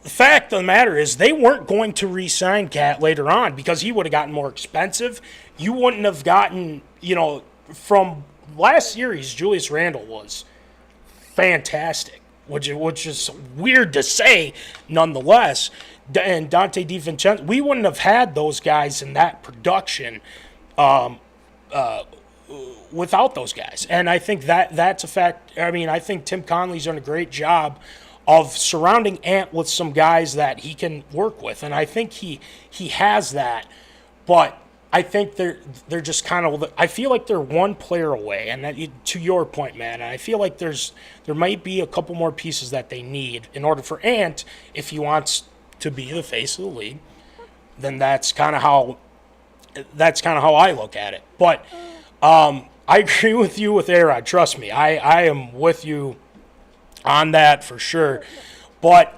the fact of the matter is they weren't going to re-sign Cat later on because he would have gotten more expensive. You wouldn't have gotten, you know, from last series, Julius Randle was fantastic, which is weird to say nonetheless. And Dante DiVincenzo, we wouldn't have had those guys in that production without those guys. And I think that's a fact. I mean, I think Tim Conley's done a great job of surrounding Ant with some guys that he can work with. And I think he has that. But I think they're just kind of, I feel like they're one player away. And that, to your point, man, I feel like there might be a couple more pieces that they need in order for Ant, if he wants to be the face of the league, then that's kind of how I look at it. But I agree with you with A-Rod. Trust me, I am with you on that for sure. But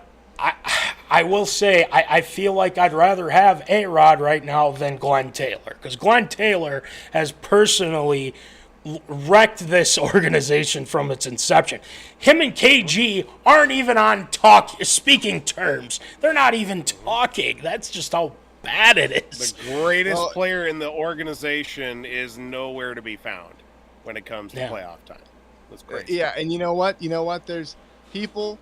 I will say I feel like I'd rather have A-Rod right now than Glenn Taylor, because Glenn Taylor has personally wrecked this organization from its inception. Him and KG aren't even on speaking terms. They're not even talking. That's just how bad it is. The greatest player in the organization is nowhere to be found when it comes to playoff time. That's great. Yeah, and you know what? There's people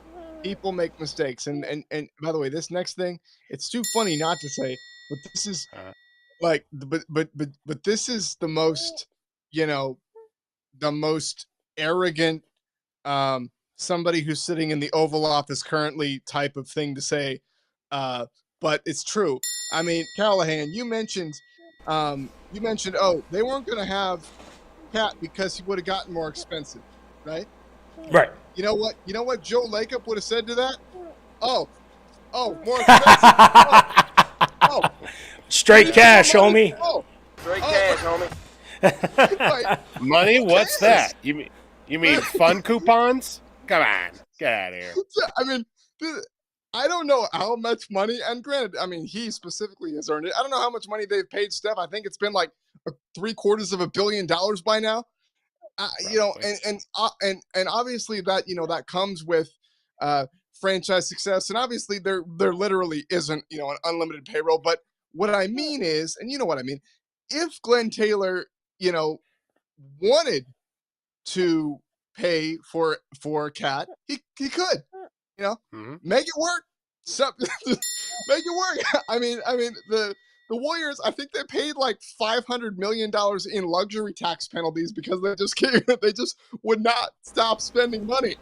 make mistakes, and by the way, this next thing, it's too funny not to say, but this is but this is the most, you know, the most arrogant somebody who's sitting in the Oval Office currently type of thing to say, but it's true. I mean, Callahan, you mentioned they weren't going to have Cat because he would have gotten more expensive, right? Right. You know what Joe Lacob would have said to that? Oh, more expensive. Oh. Straight cash, homie. Straight cash, homie. Right. Money? What's that? You mean fun coupons? Come on, get out of here. I mean, I don't know how much money, and granted, I mean, he specifically has earned it. I don't know how much money they've paid Steph. I think it's been like $750 million by now. You know, and obviously that, you know, that comes with franchise success, and obviously there literally isn't, you know, an unlimited payroll. But what I mean is, and you know what I mean, if Glenn Taylor, you know, wanted to pay for Cat, he could, you know, make it work. Make it work. I mean the Warriors, I think they paid like $500 million in luxury tax penalties because they just would not stop spending money.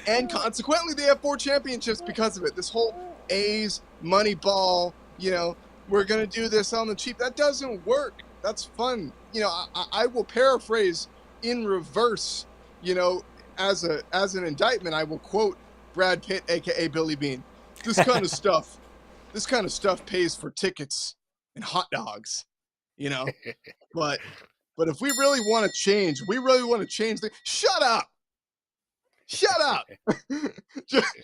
And consequently, they have 4 championships because of it. This whole A's money ball, you know, we're going to do this on the cheap. That doesn't work. That's fun. You know, I will paraphrase in reverse, you know, as an indictment, I will quote Brad Pitt, a.k.a. Billy Bean. This kind of stuff pays for tickets and hot dogs, you know. But if we really want to change, shut up. Just,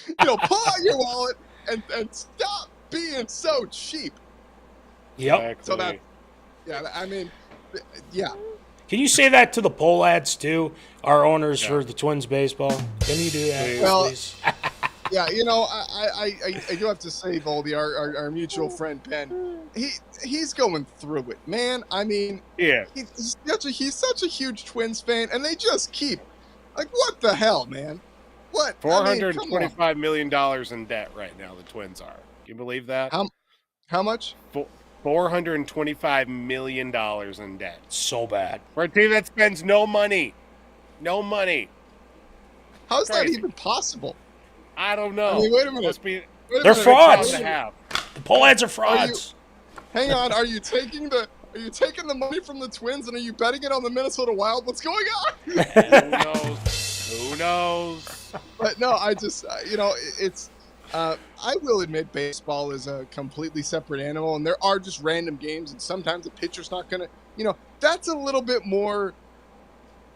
you know, pull out your wallet and stop being so cheap. Yep. So that, yeah, I mean, yeah. Can you say that to the Pohlads too, our owners for the Twins baseball? Can you do that, please? Yeah, you know, I do have to say, Voldy, our mutual friend Ben, he's going through it, man. I mean, yeah, he's such a huge Twins fan, and they just keep like, what the hell, man? What? $425 million in debt right now. The Twins are. Can you believe that? How much? $425 million in debt. So bad. For a team that spends no money. No money. How is that even possible? I don't know. I mean, wait a minute. They're frauds. The Pohlads are frauds. Hang on. Are you taking the money from the Twins and are you betting it on the Minnesota Wild? What's going on? Who knows? But no, I just, you know, it's I will admit baseball is a completely separate animal, and there are just random games, and sometimes the pitcher's not going to, that's a little bit more.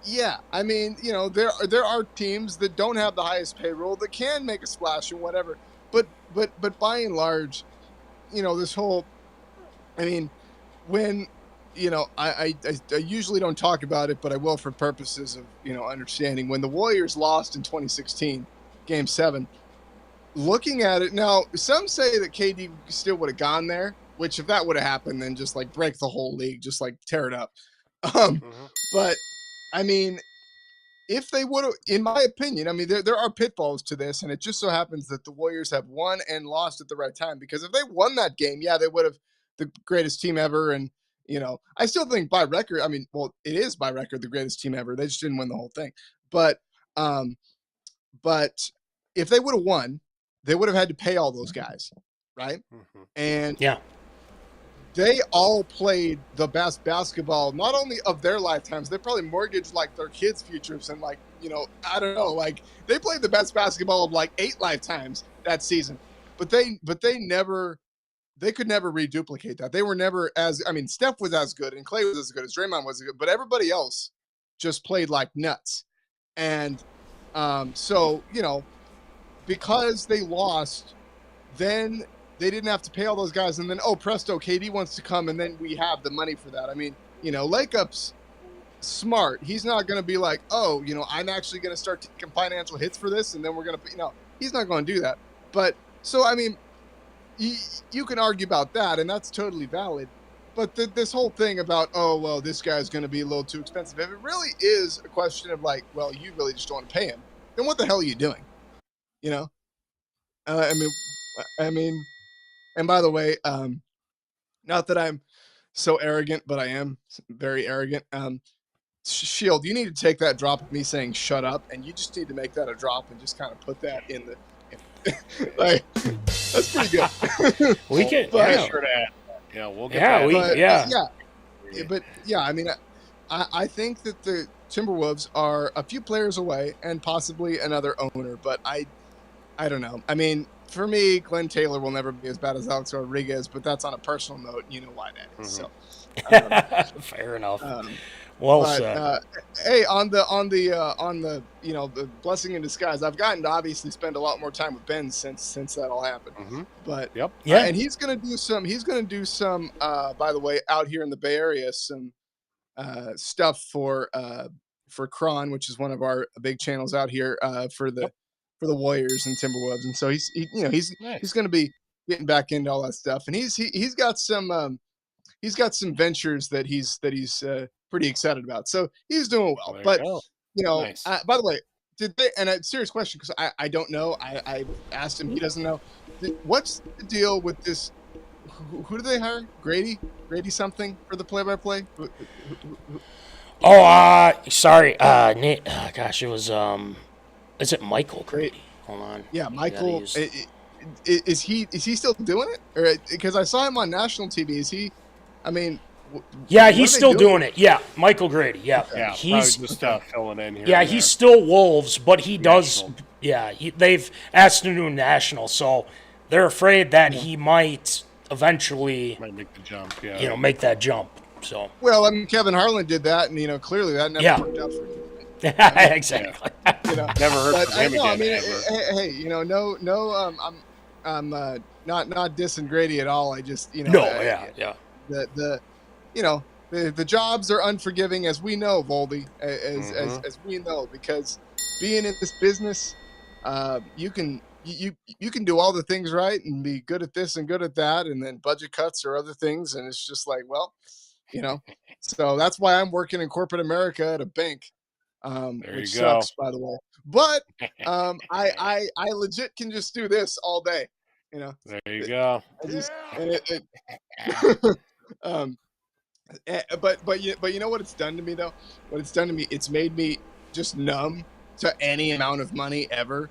Yeah, I mean, there are teams that don't have the highest payroll that can make a splash and whatever, but by and large, this whole, I mean, when, I usually don't talk about it, but I will for purposes of, understanding. When the Warriors lost in 2016, Game 7, looking at it now, some say that KD still would have gone there, which if that would have happened, then just like break the whole league, just like tear it up. But I mean, if they would have, in my opinion, I mean, there are pitfalls to this, and it just so happens that the Warriors have won and lost at the right time. Because if they won that game, yeah, they would have the greatest team ever. And, I still think by record, I mean, well, it is by record the greatest team ever. They just didn't win the whole thing. But if they would have won, they would have had to pay all those guys, right? And Yeah. they all played the best basketball, not only of their lifetimes, they probably mortgaged like their kids' futures and like, I don't know, like they played the best basketball of like 8 lifetimes that season. But they could never reduplicate that. They were never Steph was as good and Clay was as good as Draymond was good, but everybody else just played like nuts. And so, because they lost, then they didn't have to pay all those guys, and then presto, KD wants to come, and then we have the money for that. I mean, Lakeup's smart. He's not going to be like, I'm actually going to start taking financial hits for this, and then we're going to, he's not going to do that. But so I mean, you can argue about that, and that's totally valid. But this whole thing about this guy's going to be a little too expensive. If it really is a question of like, well, you really just don't want to pay him, then what the hell are you doing? I mean. And by the way, not that I'm so arrogant, but I am very arrogant. Shield, you need to take that drop of me saying "shut up," and you just need to make that a drop and just kind of put that in the. Like, that's pretty good. We can. Be sure to add that. Yeah, we'll get that. But I mean, I think that the Timberwolves are a few players away and possibly another owner, but I don't know. I mean, for me, Glenn Taylor will never be as bad as Alex Rodriguez, but that's on a personal note. You know why that is. So, fair enough. Well said. Hey, on the the blessing in disguise, I've gotten to obviously spend a lot more time with Ben since that all happened. But and he's gonna do some. By the way, out here in the Bay Area, some stuff for Kron, which is one of our big channels out here for the Warriors and Timberwolves, and so he's going to be getting back into all that stuff, and he's got some ventures that he's pretty excited about. So he's doing well. But nice. By the way, did they? And a serious question, because I don't know. I asked him, he doesn't know. What's the deal with this? Who do they hire? Grady something for the play-by-play? Sorry, Nate. Gosh, it was Is it Michael Grady? Hold on. Yeah, Michael. Is he still doing it? Or because I saw him on national TV. Is he? I mean. Yeah, he's still doing it. Yeah, Michael Grady. Yeah, he's just filling in here. Yeah, he's still Wolves, but he does. Yeah, they've asked him to do national, so they're afraid that he might eventually make the jump. Yeah, make that jump. So. Well, I mean, Kevin Harlan did that, and clearly that never worked out for him. Exactly. Never heard from him again. I mean, hey, I'm not dissing Grady at all. I just, the jobs are unforgiving, as we know, Voldy, as we know, because being in this business, you can do all the things right and be good at this and good at that, and then budget cuts or other things, and it's just like, well, so that's why I'm working in corporate America at a bank. Which sucks, by the way. But I legit can just do this all day. There you go. But you know what it's done to me though? What it's done to me, it's made me just numb to any amount of money ever,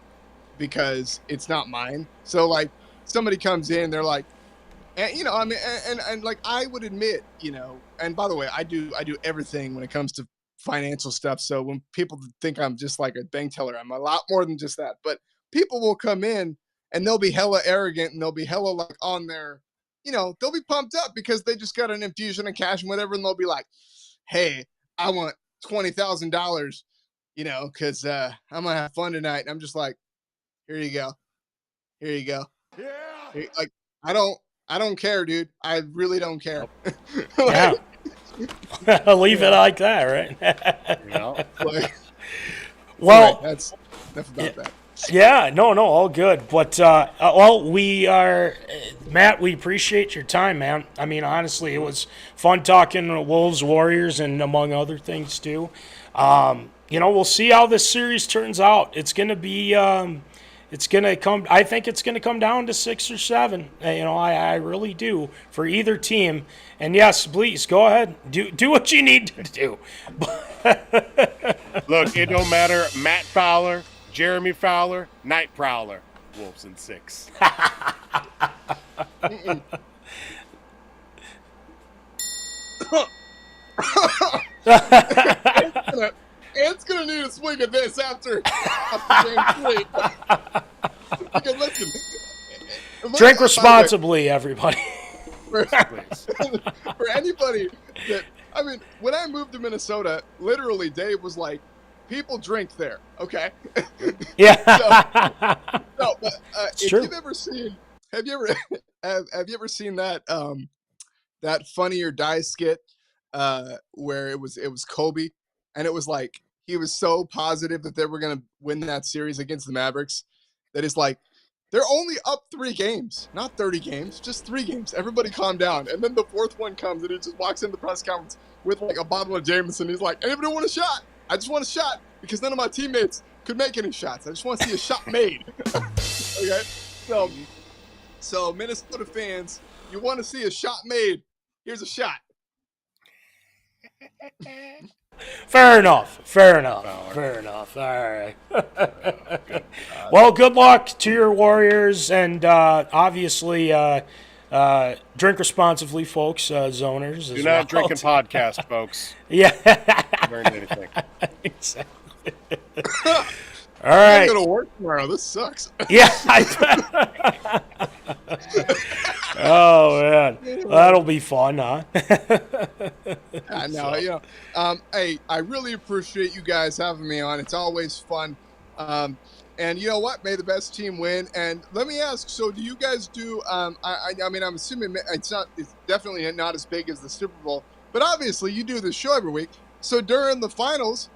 because it's not mine. So like somebody comes in, they're like, and like I would admit, and by the way, I do everything when it comes to financial stuff. So when people think I'm just like a bank teller, I'm a lot more than just that. But people will come in and they'll be hella arrogant and they'll be hella like on their, they'll be pumped up because they just got an infusion of cash and whatever, and they'll be like, hey, I want $20,000, because I'm gonna have fun tonight. And I'm just like, here you go. Yeah. Like, I don't care, dude. I really don't care. Yeah. Leave it like that, right? Well, that's enough about that. Yeah, no, all good. But, we are, Matt, we appreciate your time, man. I mean, honestly, it was fun talking Wolves, Warriors, and among other things, too. We'll see how this series turns out. It's going to be, I think it's going to come down to 6 or 7. I really do for either team. And yes, please go ahead, do what you need to do. Look, it don't matter. Matt Fowler, Jeremy Fowler, Night Prowler, Wolves in 6. Ant's gonna need a swing of this after game 3. Because listen, drink responsibly, everybody. For anybody that, when I moved to Minnesota, literally Dave was like, people drink there, okay? Yeah. But if true. you've ever seen, have you ever seen that that Funny or Die skit where it was Kobe, and it was like he was so positive that they were gonna win that series against the Mavericks that it's like, they're only up 3 games, not 30 games, just 3 games. Everybody calm down. And then the 4th one comes, and he just walks into the press conference with like a bottle of Jameson. He's like, anybody want a shot? I just want a shot because none of my teammates could make any shots. I just want to see a shot made. Okay? So Minnesota fans, you want to see a shot made, here's a shot. Fair enough. All right. Well, good luck to your Warriors, and obviously drink responsibly, folks, zoners. Do not drink and podcast, folks. Yeah. Learn anything. Exactly. All right. I'm going to work tomorrow. This sucks. Yeah. Oh, man. That'll be fun, huh? I know. Hey, I really appreciate you guys having me on. It's always fun. And you know what? May the best team win. And let me ask, so do you guys do, I'm assuming it's definitely not as big as the Super Bowl, but obviously you do this show every week. So during the finals,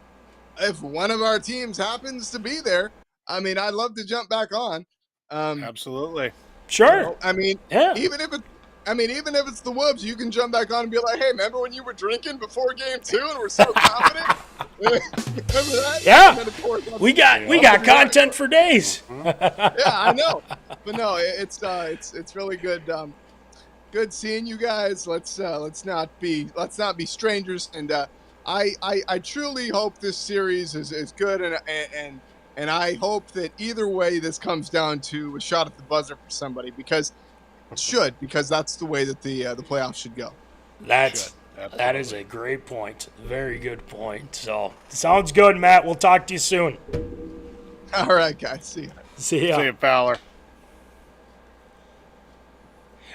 if one of our teams happens to be there, I'd love to jump back on. Absolutely. Sure. Yeah. Even if it's the Wolves, you can jump back on and be like, hey, remember when you were drinking before game 2 and we're so confident? Remember that? Yeah. And then, of course, We got content for days. Yeah, I know. But no, it's really good. Good seeing you guys. Let's not be strangers. And I truly hope this series is good, and I hope that either way this comes down to a shot at the buzzer for somebody, because that's the way that the playoffs should go. That is a great point. Very good point. So sounds good, Matt. We'll talk to you soon. All right, guys. See ya. See ya. See you, Fowler.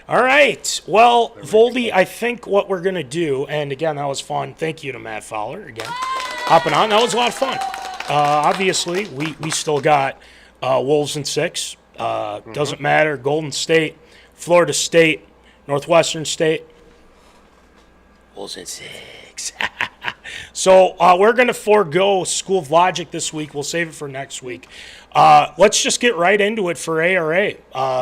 All right. Well, Voldy, I think what we're going to do, and again, that was fun. Thank you to Matt Fowler again. Hopping on. That was a lot of fun. Obviously, we still got Wolves in 6. Doesn't matter. Golden State, Florida State, Northwestern State. Wolves in 6. So we're going to forego School of Logic this week. We'll save it for next week. Let's just get right into it for ARA.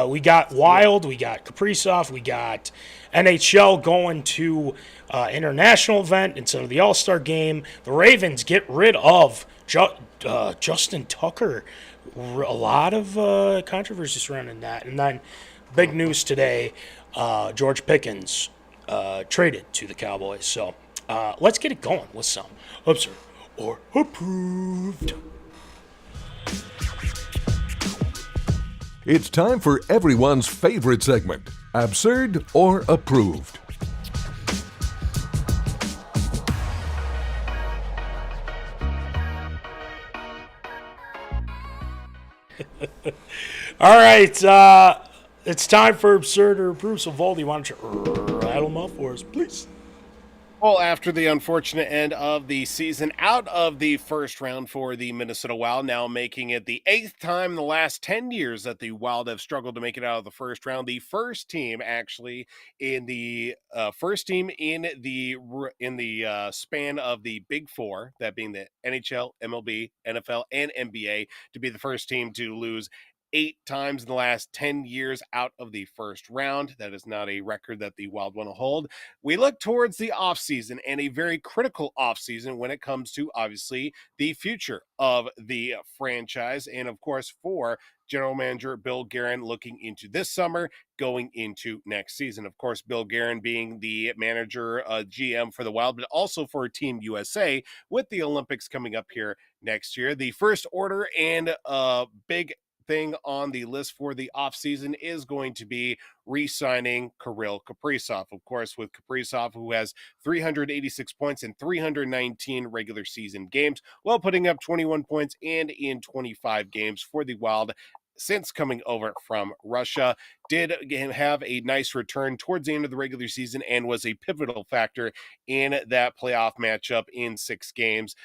We got Wild, we got Kaprizov, we got NHL going to international event instead of the All-Star game. The Ravens get rid of Justin Tucker. A lot of controversy surrounding that. And then big news today, George Pickens traded to the Cowboys. So let's get it going with some absurd or approved. It's time for everyone's favorite segment, Absurd or Approved. All right, it's time for absurd or approved. So, Voldy, why don't you rattle them off for us, please? Well, after the unfortunate end of the season out of the first round for the Minnesota Wild, now making it the 8th time in the last 10 years that the Wild have struggled to make it out of the first round. The first team actually in the span of the Big Four, that being the NHL, MLB, NFL, and NBA, to be the first team to lose 8 times in the last 10 years out of the first round. That is not a record that the Wild want to hold. We look towards the offseason, and a very critical offseason when it comes to, obviously, the future of the franchise. And, of course, for General Manager Bill Guerin looking into this summer, going into next season. Of course, Bill Guerin being the manager, GM for the Wild, but also for Team USA with the Olympics coming up here next year. The first order and big thing on the list for the offseason is going to be re-signing Kaprizov. Of course, with Kaprizov, who has 386 points in 319 regular season games, while putting up 21 points and in 25 games for the Wild since coming over from Russia. Did have a nice return towards the end of the regular season and was a pivotal factor in that playoff matchup in 6 games,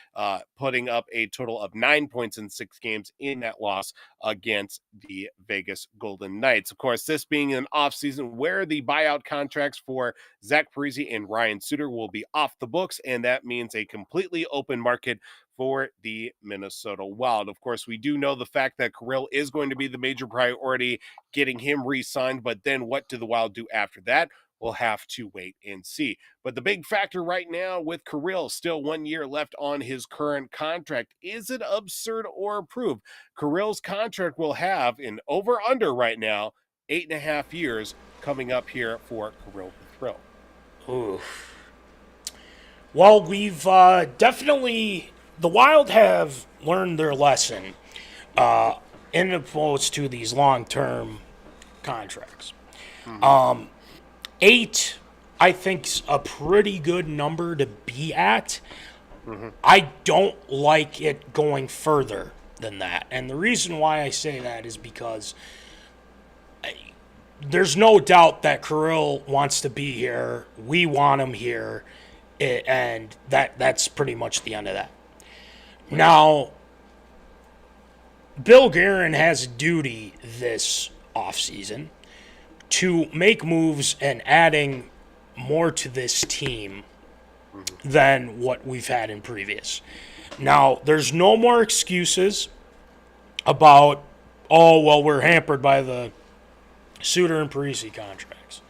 putting up a total of 9 points in 6 games in that loss against the Vegas Golden Knights. Of course, this being an offseason where the buyout contracts for Zach Parise and Ryan Suter will be off the books, and that means a completely open market for the Minnesota Wild. Of course, we do know the fact that Kirill is going to be the major priority, getting him re-signed, but then what do the Wild do after that? We'll have to wait and see. But the big factor right now with Kirill, still 1 year left on his current contract. Is it absurd or approved? Kirill's contract will have an over-under right now, 8.5 years coming up here for Kirill the Thrill. Oof. Well, we've definitely... The Wild have learned their lesson in opposed to these long-term contracts. 8, I think, is a pretty good number to be at. I don't like it going further than that. And the reason why I say that is because there's no doubt that Kirill wants to be here. We want him here. And that's pretty much the end of that. Now, Bill Guerin has a duty this offseason to make moves and adding more to this team than what we've had in previous. Now, there's no more excuses about, oh, well, we're hampered by the Suter and Parise contracts.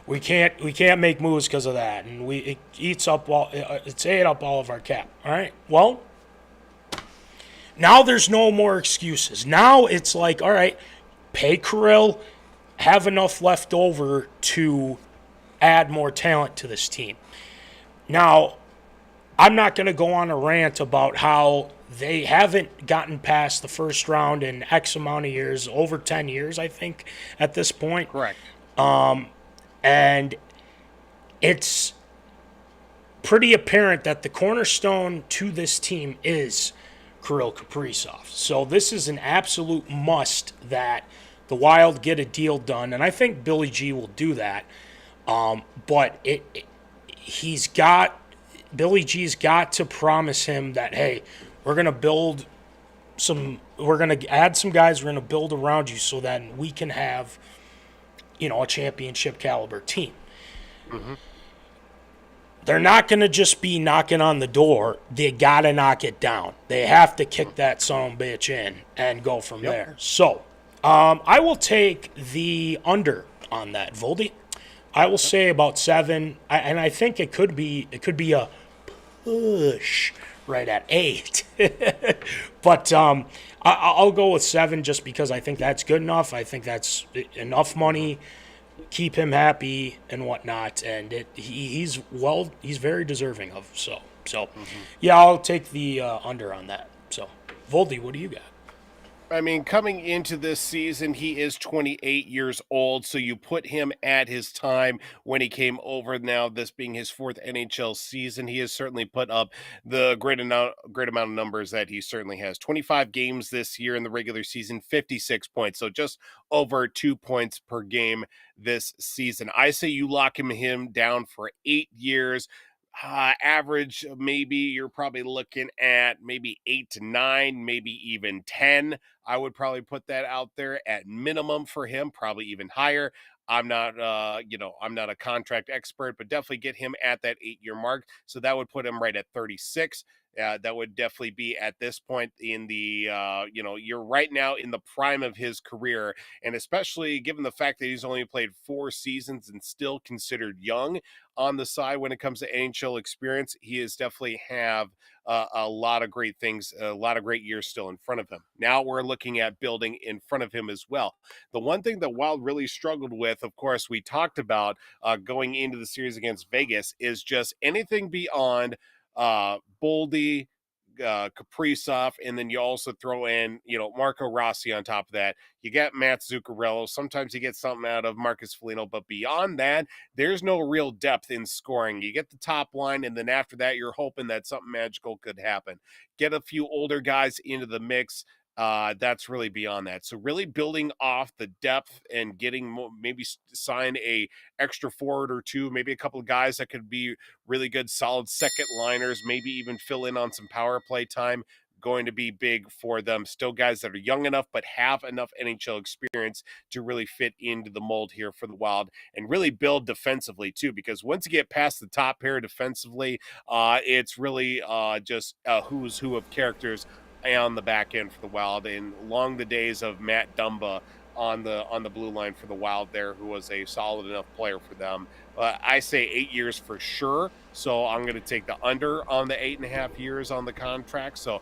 We can't make moves because of that, and it's ate up all of our cap. All right, well. Now there's no more excuses. Now it's like, all right, pay Kirill, have enough left over to add more talent to this team. Now, I'm not going to go on a rant about how they haven't gotten past the first round in X amount of years, over 10 years, I think, at this point. Correct. And it's pretty apparent that the cornerstone to this team is Kirillkaprizov. So this is an absolute must that the Wild get a deal done, and I think Billy G will do that. But Billy G's got to promise him that, hey, we're going to add some guys, we're going to build around you so that we can have, a championship caliber team. They're not going to just be knocking on the door. They got to knock it down. They have to kick that son of a bitch in and go from there. So, I will take the under on that, Voldy. I will say about 7, and I think it could be a push right at 8. But I'll go with 7 just because I think that's good enough. I think that's enough money. Keep him happy and whatnot, and he's very deserving of yeah, I'll take the under on that. So, Voldy, what do you got? I mean, coming into this season, he is 28 years old, so you put him at his time when he came over. Now, this being his fourth NHL season, he has certainly put up the great amount of numbers that he certainly has. 25 games this year in the regular season, 56 points, so just over 2 points per game this season. I say you lock him down for 8 years. Average, maybe you're probably looking at maybe 8 to 9, maybe even 10. I would probably put that out there at minimum for him, probably even higher. I'm not, I'm not a contract expert, but definitely get him at that 8-year mark. So that would put him right at 36. That would definitely be at this point in the, you're right now in the prime of his career. And especially given the fact that he's only played 4 seasons and still considered young on the side when it comes to NHL experience, he is definitely have a lot of great things, a lot of great years still in front of him. Now we're looking at building in front of him as well. The one thing that Wild really struggled with, of course, we talked about going into the series against Vegas, is just anything beyond Boldy, Kaprizov, and then you also throw in, Marco Rossi on top of that. You get Matt Zuccarello. Sometimes you get something out of Marcus Foligno, but beyond that, there's no real depth in scoring. You get the top line, and then after that, you're hoping that something magical could happen. Get a few older guys into the mix. That's really beyond that. So really building off the depth and getting maybe sign a extra forward or two, maybe a couple of guys that could be really good, solid second liners, maybe even fill in on some power play time, going to be big for them. Still guys that are young enough, but have enough NHL experience to really fit into the mold here for the Wild and really build defensively too, because once you get past the top pair defensively, it's really just a who's who of characters on the back end for the Wild, and long the days of Matt Dumba on the blue line for the Wild there, who was a solid enough player for them. I say 8 years for sure, so I'm going to take the under on the 8.5 years on the contract. So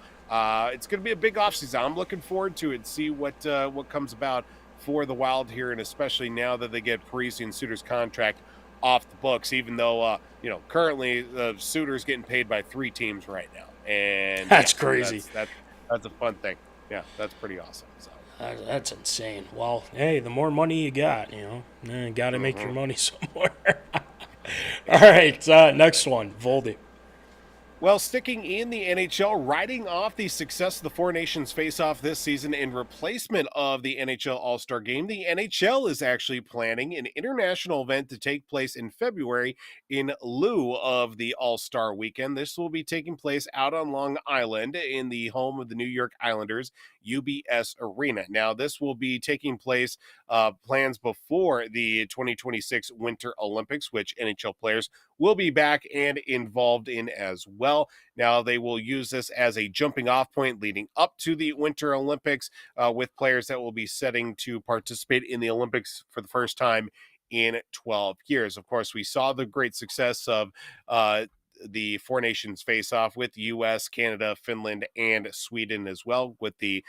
it's going to be a big offseason. I'm looking forward to it, see what comes about for the Wild here, and especially now that they get Parise and Suter's contract off the books, even though currently the Suter's getting paid by 3 teams right now, and that's crazy. That's a fun thing. Yeah, that's pretty awesome. So. That's insane. Well, hey, the more money you got, you got to make your money somewhere. All right, next one, Voldy. Well, sticking in the NHL, riding off the success of the Four Nations face-off this season in replacement of the NHL All-Star Game, the NHL is actually planning an international event to take place in February in lieu of the All-Star Weekend. This will be taking place out on Long Island in the home of the New York Islanders, UBS Arena. Now, this will be taking place plans before the 2026 Winter Olympics, which NHL players will be back and involved in as well. Now, they will use this as a jumping off point leading up to the Winter Olympics with players that will be setting to participate in the Olympics for the first time in 12 years. Of course, we saw the great success of the Four Nations face-off with U.S., Canada, Finland, and Sweden as well, with the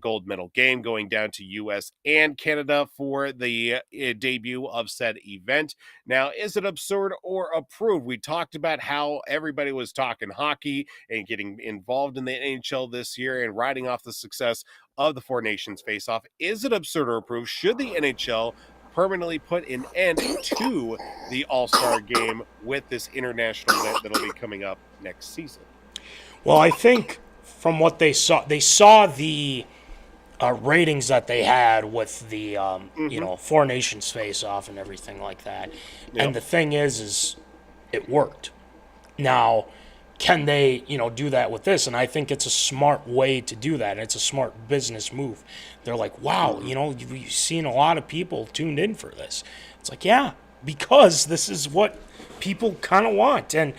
gold medal game going down to U.S. and Canada for the debut of said event. Now, is it absurd or approved? We talked about how everybody was talking hockey and getting involved in the NHL this year and riding off the success of the Four Nations face-off. Is it absurd or approved? Should the NHL permanently put an end to the All-Star Game with this international event that'll be coming up next season? Well, I think from what they saw the ratings that they had with the Four Nations face-off and everything like that. Yep. And the thing is it worked. Now, can they, do that with this? And I think it's a smart way to do that. It's a smart business move. They're like, wow, you've seen a lot of people tuned in for this. It's like, yeah, because this is what people kind of want. And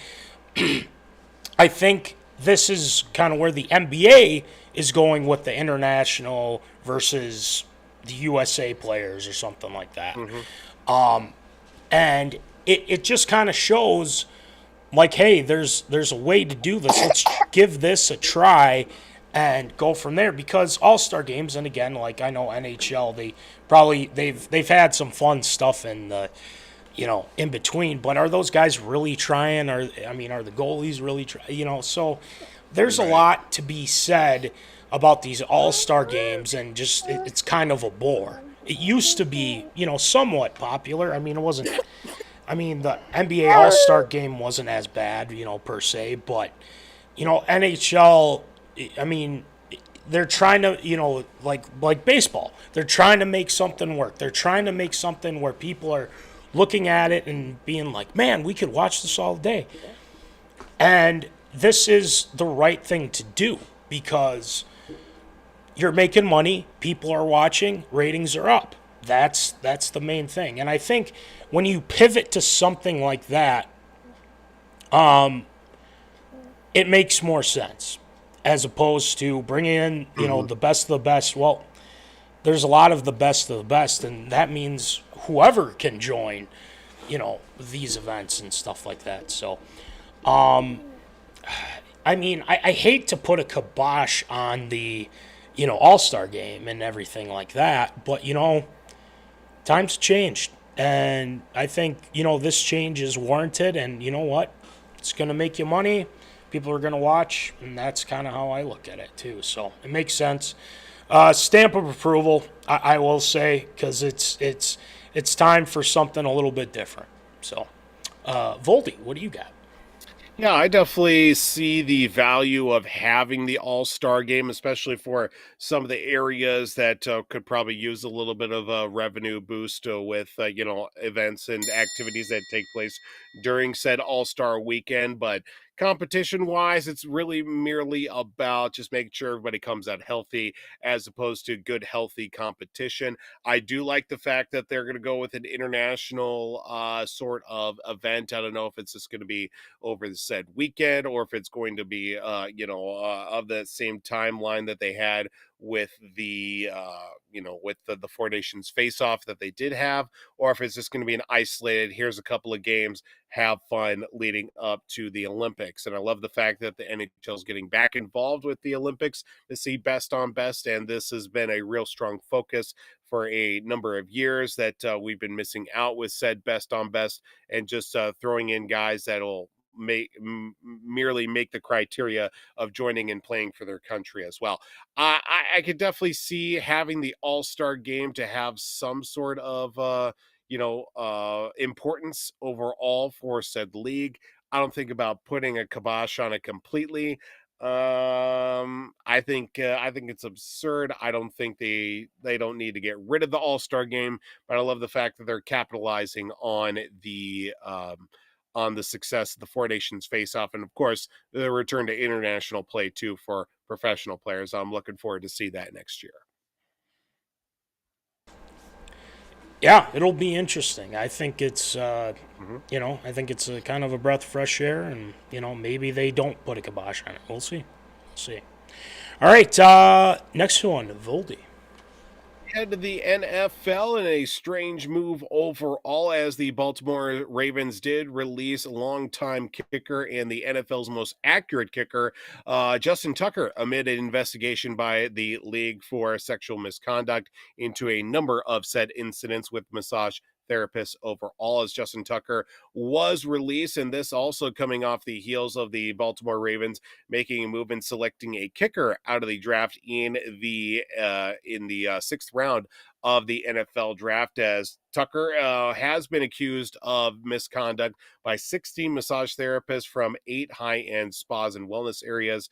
I think this is kind of where the NBA is going with the international versus the USA players or something like that. Mm-hmm. And it just kind of shows, like, hey, there's a way to do this. Let's give this a try and go from there. Because All-Star games, and again, like I know NHL, they've had some fun stuff in the in between. But are those guys really trying? Are the goalies really trying? So there's a lot to be said about these all-star games, and just it's kind of a bore. It used to be, somewhat popular. I mean, it wasn't. I mean, the NBA All-Star game wasn't as bad, per se, but NHL. I mean, they're trying to, like baseball. They're trying to make something work. They're trying to make something where people are looking at it and being like, "Man, we could watch this all day." And this is the right thing to do because you're making money, people are watching, ratings are up. That's the main thing. And I think when you pivot to something like that, it makes more sense as opposed to bringing in, the best of the best. Well, there's a lot of the best of the best, and that means whoever can join, these events and stuff like that. So, I mean, I hate to put a kibosh on the, All-Star game and everything like that, but, times changed. And I think, this change is warranted, and you know what? It's going to make you money. People are going to watch, and that's kind of how I look at it, too. So it makes sense. Stamp of approval, I will say, because it's time for something a little bit different. So, Voldy, what do you got? Yeah, I definitely see the value of having the All-Star game, especially for some of the areas that could probably use a little bit of a revenue boost with, events and activities that take place during said All-Star weekend. But competition-wise, it's really merely about just making sure everybody comes out healthy as opposed to good, healthy competition. I do like the fact that they're going to go with an international sort of event. I don't know if it's just going to be over the said weekend or if it's going to be of the same timeline that they had with the the Four Nations face off that they did have, or if it's just going to be an isolated, here's a couple of games, have fun leading up to the Olympics. And I love the fact that the NHL is getting back involved with the Olympics to see best on best, and this has been a real strong focus for a number of years that we've been missing out with said best on best, and just throwing in guys that'll merely make the criteria of joining and playing for their country as well. I could definitely see having the All-Star game to have some sort of importance overall for said league. I don't think about putting a kibosh on it completely. I think it's absurd. I don't think they don't need to get rid of the All-Star game, but I love the fact that they're capitalizing on the success of the Four Nations face-off, and of course the return to international play too for professional players. I'm looking forward to see that next year. Yeah, it'll be interesting. I think it's, I think it's a kind of a breath of fresh air, and maybe they don't put a kibosh on it. We'll see. All right, next one, Voldy. Head to the NFL in a strange move overall, as the Baltimore Ravens did release longtime kicker and the NFL's most accurate kicker, Justin Tucker, amid an investigation by the league for sexual misconduct into a number of said incidents with massage therapists overall, as Justin Tucker was released. And this also coming off the heels of the Baltimore Ravens making a move and selecting a kicker out of the draft in the sixth round of the NFL draft, as Tucker has been accused of misconduct by 16 massage therapists from 8 high-end spas and wellness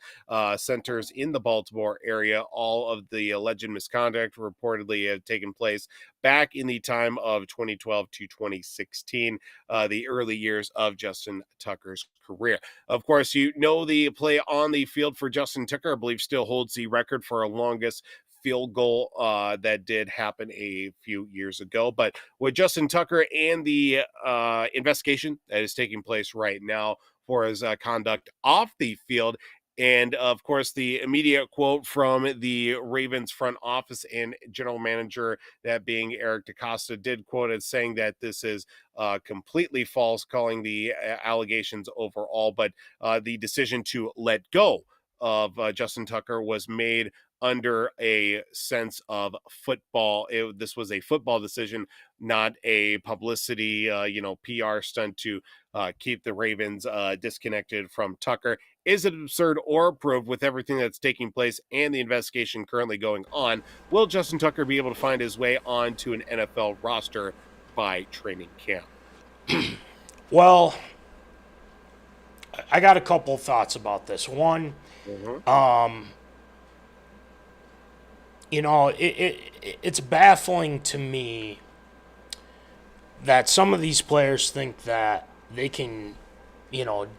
centers in the Baltimore area. All of the alleged misconduct reportedly have taken place back in the time of 2012 to 2016, the early years of Justin Tucker's career. Of course, the play on the field for Justin Tucker, I believe, still holds the record for our longest field goal that did happen a few years ago. But with Justin Tucker and the investigation that is taking place right now for his conduct off the field, and of course the immediate quote from the Ravens front office and general manager, that being Eric DaCosta, did quote as saying that this is completely false, calling the allegations overall, but the decision to let go of Justin Tucker was made under a sense of football. This was a football decision, not a publicity, PR stunt to keep the Ravens disconnected from Tucker. Is it absurd or approved with everything that's taking place and the investigation currently going on? Will Justin Tucker be able to find his way onto an NFL roster by training camp? Well, I got a couple thoughts about this. One, it's baffling to me that some of these players think that they can,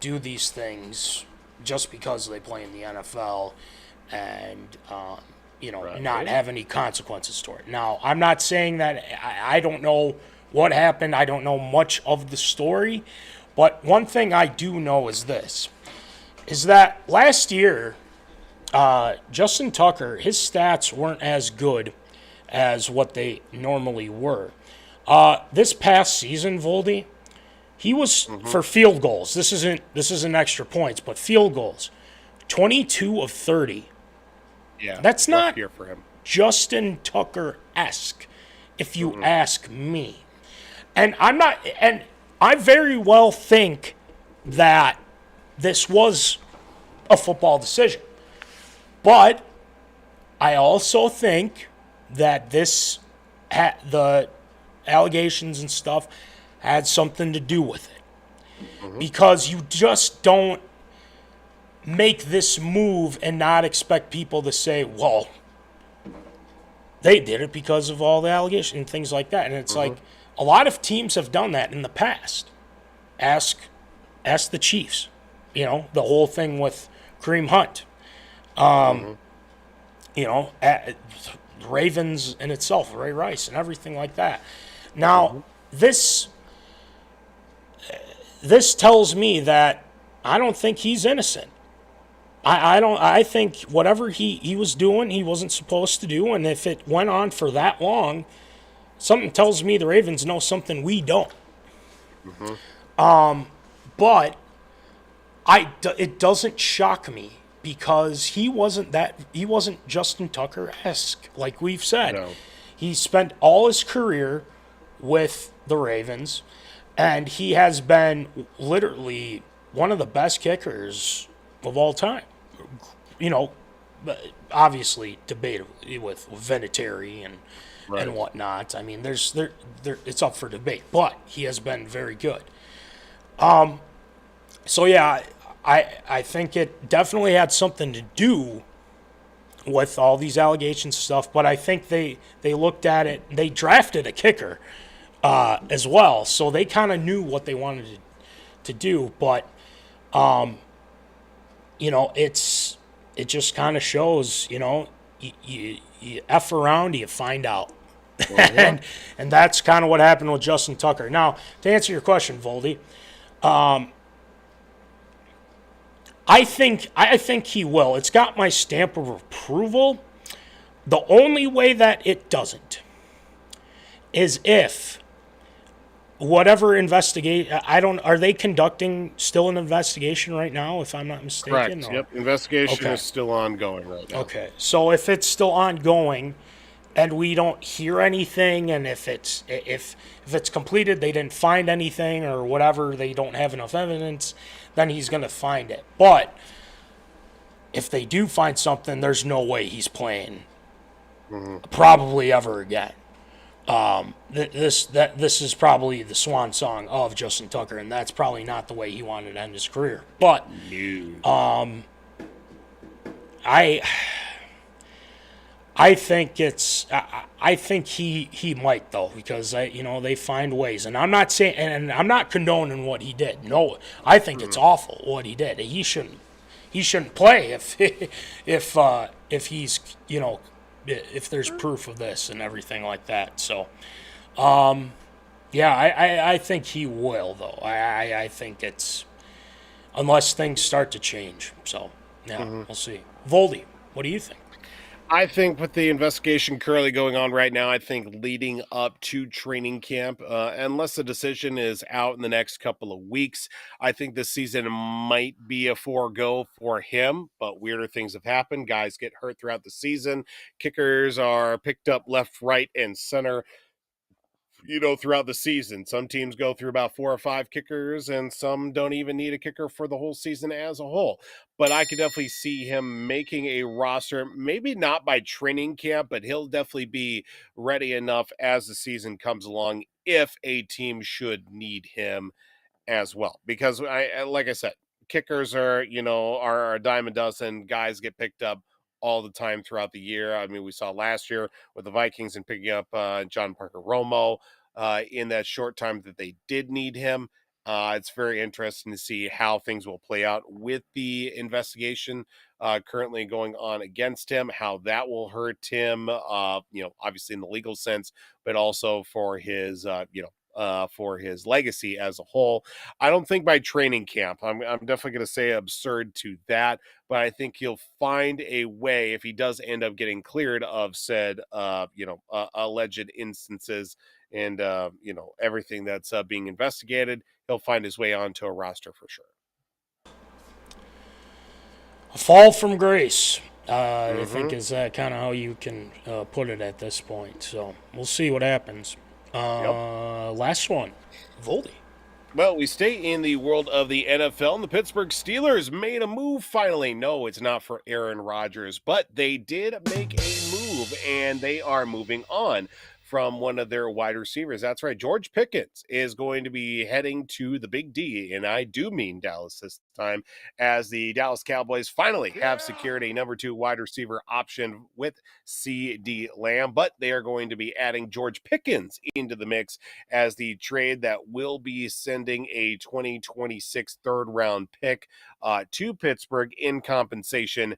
do these things just because they play in the NFL and, not have any consequences to it. Now, I'm not saying that I don't know what happened. I don't know much of the story. But one thing I do know is this, is that last year, Justin Tucker, his stats weren't as good as what they normally were. This past season, Voldy, he was for field goals. This isn't extra points, but field goals, 22 of 30. Yeah, that's not here for him. Justin Tucker-esque, if you ask me. And I very well think that this was a football decision. But I also think that the allegations and stuff had something to do with it. Because you just don't make this move and not expect people to say, well, they did it because of all the allegations and things like that. And it's like, a lot of teams have done that in the past. Ask the Chiefs. The whole thing with Kareem Hunt. Ravens in itself, Ray Rice and everything like that. Now, this tells me that I don't think he's innocent. I think whatever he was doing, he wasn't supposed to do, and if it went on for that long, something tells me the Ravens know something we don't. But it doesn't shock me because he wasn't Justin Tucker-esque, like we've said. No. He spent all his career with the Ravens, and he has been literally one of the best kickers of all time. Obviously debatably with Vinatieri and whatnot. I mean, it's up for debate, but he has been very good. So yeah, I think it definitely had something to do with all these allegations and stuff, but I think they looked at it, they drafted a kicker as well, so they kind of knew what they wanted to do, but it just kind of shows, you F around, you find out. and that's kind of what happened with Justin Tucker. Now, to answer your question, Voldy, I think he will. It's got my stamp of approval. The only way that it doesn't is if whatever investigate, are they conducting still an investigation right now, if I'm not mistaken? Correct. Yep. Investigation is still ongoing right now. Okay. So if it's still ongoing and we don't hear anything, and if it's completed, they didn't find anything or whatever, they don't have enough evidence, then he's going to find it. But if they do find something, there's no way he's playing probably ever again. This is probably the swan song of Justin Tucker, and that's probably not the way he wanted to end his career. But I think I think he might, though, because they find ways, and I'm not saying, and I'm not condoning what he did. No, I think it's awful what he did. He shouldn't play if he's if there's proof of this and everything like that. So, I think he will, though. I think it's, unless things start to change. So, we'll see. Voldy, what do you think? I think with the investigation currently going on right now, I think leading up to training camp, unless the decision is out in the next couple of weeks, I think this season might be a forego for him, but weirder things have happened. Guys get hurt throughout the season. Kickers are picked up left, right, and center. throughout the season. Some teams go through about 4 or 5 kickers, and some don't even need a kicker for the whole season as a whole. But I could definitely see him making a roster, maybe not by training camp, but he'll definitely be ready enough as the season comes along if a team should need him as well. Because like I said, kickers are a dime a dozen. Guys get picked up all the time throughout the year. I mean, we saw last year with the Vikings and picking up John Parker Romo in that short time that they did need him. It's very interesting to see how things will play out with the investigation currently going on against him, how that will hurt him, obviously in the legal sense, but also for his, for his legacy as a whole. I don't think by training camp, I'm definitely going to say absurd to that, but I think he'll find a way if he does end up getting cleared of said, alleged instances and, everything that's being investigated. He'll find his way onto a roster for sure. A fall from grace, I think is kind of how you can put it at this point. So we'll see what happens. Last one, Voldy. Well, we stay in the world of the NFL, and the Pittsburgh Steelers made a move finally. No, it's not for Aaron Rodgers, but they did make a move, and they are moving on from one of their wide receivers. That's right. George Pickens is going to be heading to the Big D, and I do mean Dallas this time, as the Dallas Cowboys finally have secured a number 2 wide receiver option with CeeDee Lamb, but they are going to be adding George Pickens into the mix as the trade that will be sending a 2026 third-round pick to Pittsburgh in compensation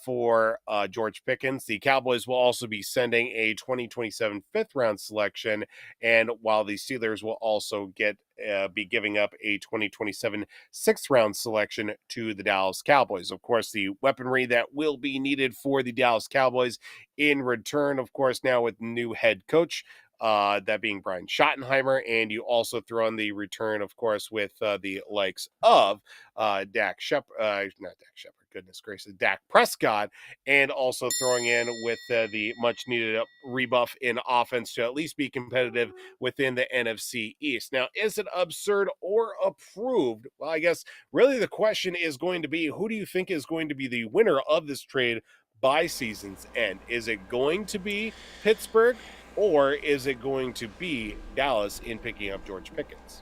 for George Pickens. The Cowboys will also be sending a 2027 fifth-round selection, and while the Steelers will also be giving up a 2027 sixth-round selection to the Dallas Cowboys. Of course, the weaponry that will be needed for the Dallas Cowboys in return, of course, now with new head coach, that being Brian Schottenheimer, and you also throw in the return, of course, with the likes of Dak Prescott, and also throwing in with the much-needed rebuff in offense to at least be competitive within the NFC East. Now, is it absurd or approved? Well, I guess really the question is going to be, who do you think is going to be the winner of this trade by season's end? Is it going to be Pittsburgh, or is it going to be Dallas in picking up George Pickens?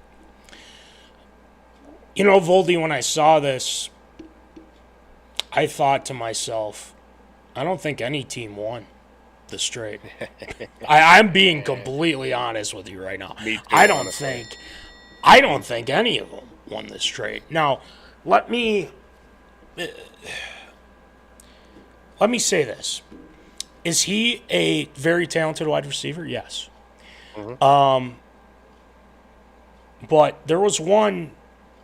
Voldy, when I saw this, I thought to myself, I don't think any team won this trade. I'm being completely honest with you right now. Me too, I don't think any of them won this trade. Now, let me say this. Is he a very talented wide receiver? Yes. But there was one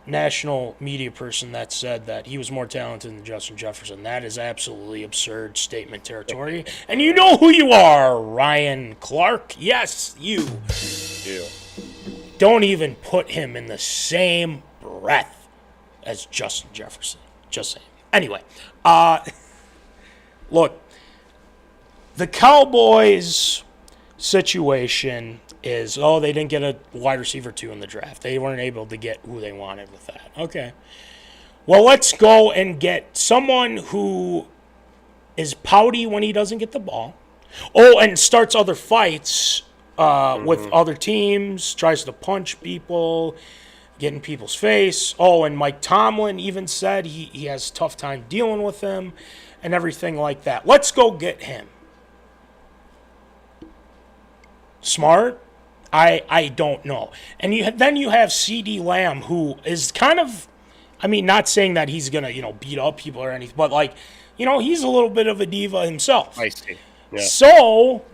national media person that said that he was more talented than Justin Jefferson. That is absolutely absurd statement territory. And you know who you are, Ryan Clark. Yes, you. Yeah. Don't even put him in the same breath as Justin Jefferson. Just saying. Anyway, look, the Cowboys situation is, they didn't get a wide receiver 2 in the draft. They weren't able to get who they wanted with that. Okay. Well, let's go and get someone who is pouty when he doesn't get the ball. And starts other fights with other teams, tries to punch people, get in people's face. And Mike Tomlin even said he has a tough time dealing with him and everything like that. Let's go get him. Smart? I don't know. And then you have CeeDee Lamb, who is kind of, not saying that he's going to, beat up people or anything, but he's a little bit of a diva himself. I see. Yeah. So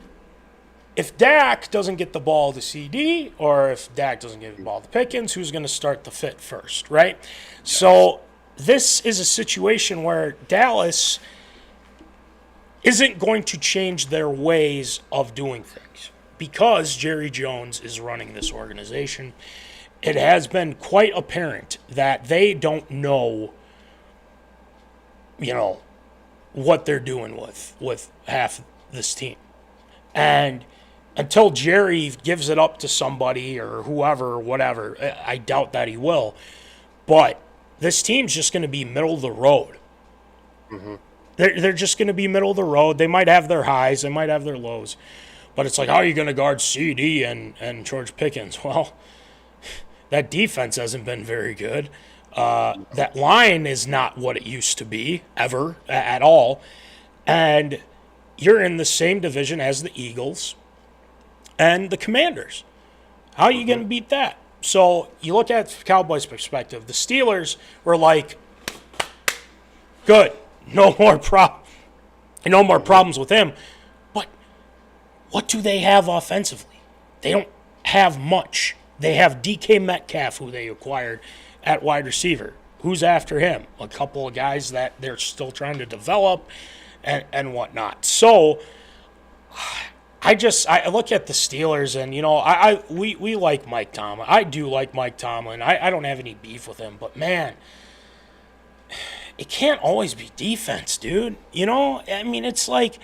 if Dak doesn't get the ball to CD, or if Dak doesn't get the ball to Pickens, who's going to start the fit first, right? Yes. So this is a situation where Dallas isn't going to change their ways of doing things because Jerry Jones is running this organization. It has been quite apparent that they don't know, what they're doing with half this team. And until Jerry gives it up to somebody or whoever or whatever. I doubt that he will. But this team's just going to be middle of the road. Mm-hmm. They're just going to be middle of the road. They might have their highs. They might have their lows. But it's like, how are you going to guard CD and George Pickens? Well, that defense hasn't been very good. That line is not what it used to be, ever, at all. And you're in the same division as the Eagles and the Commanders. How are you going to beat that? So you look at the Cowboys' perspective. The Steelers were like, good, no more problems with him. But what do they have offensively? They don't have much. They have DK Metcalf, who they acquired at wide receiver. Who's after him? A couple of guys that they're still trying to develop and whatnot. So I look at the Steelers, and we like Mike Tomlin. I do like Mike Tomlin. I don't have any beef with him, but man, it can't always be defense, dude. I mean, it's like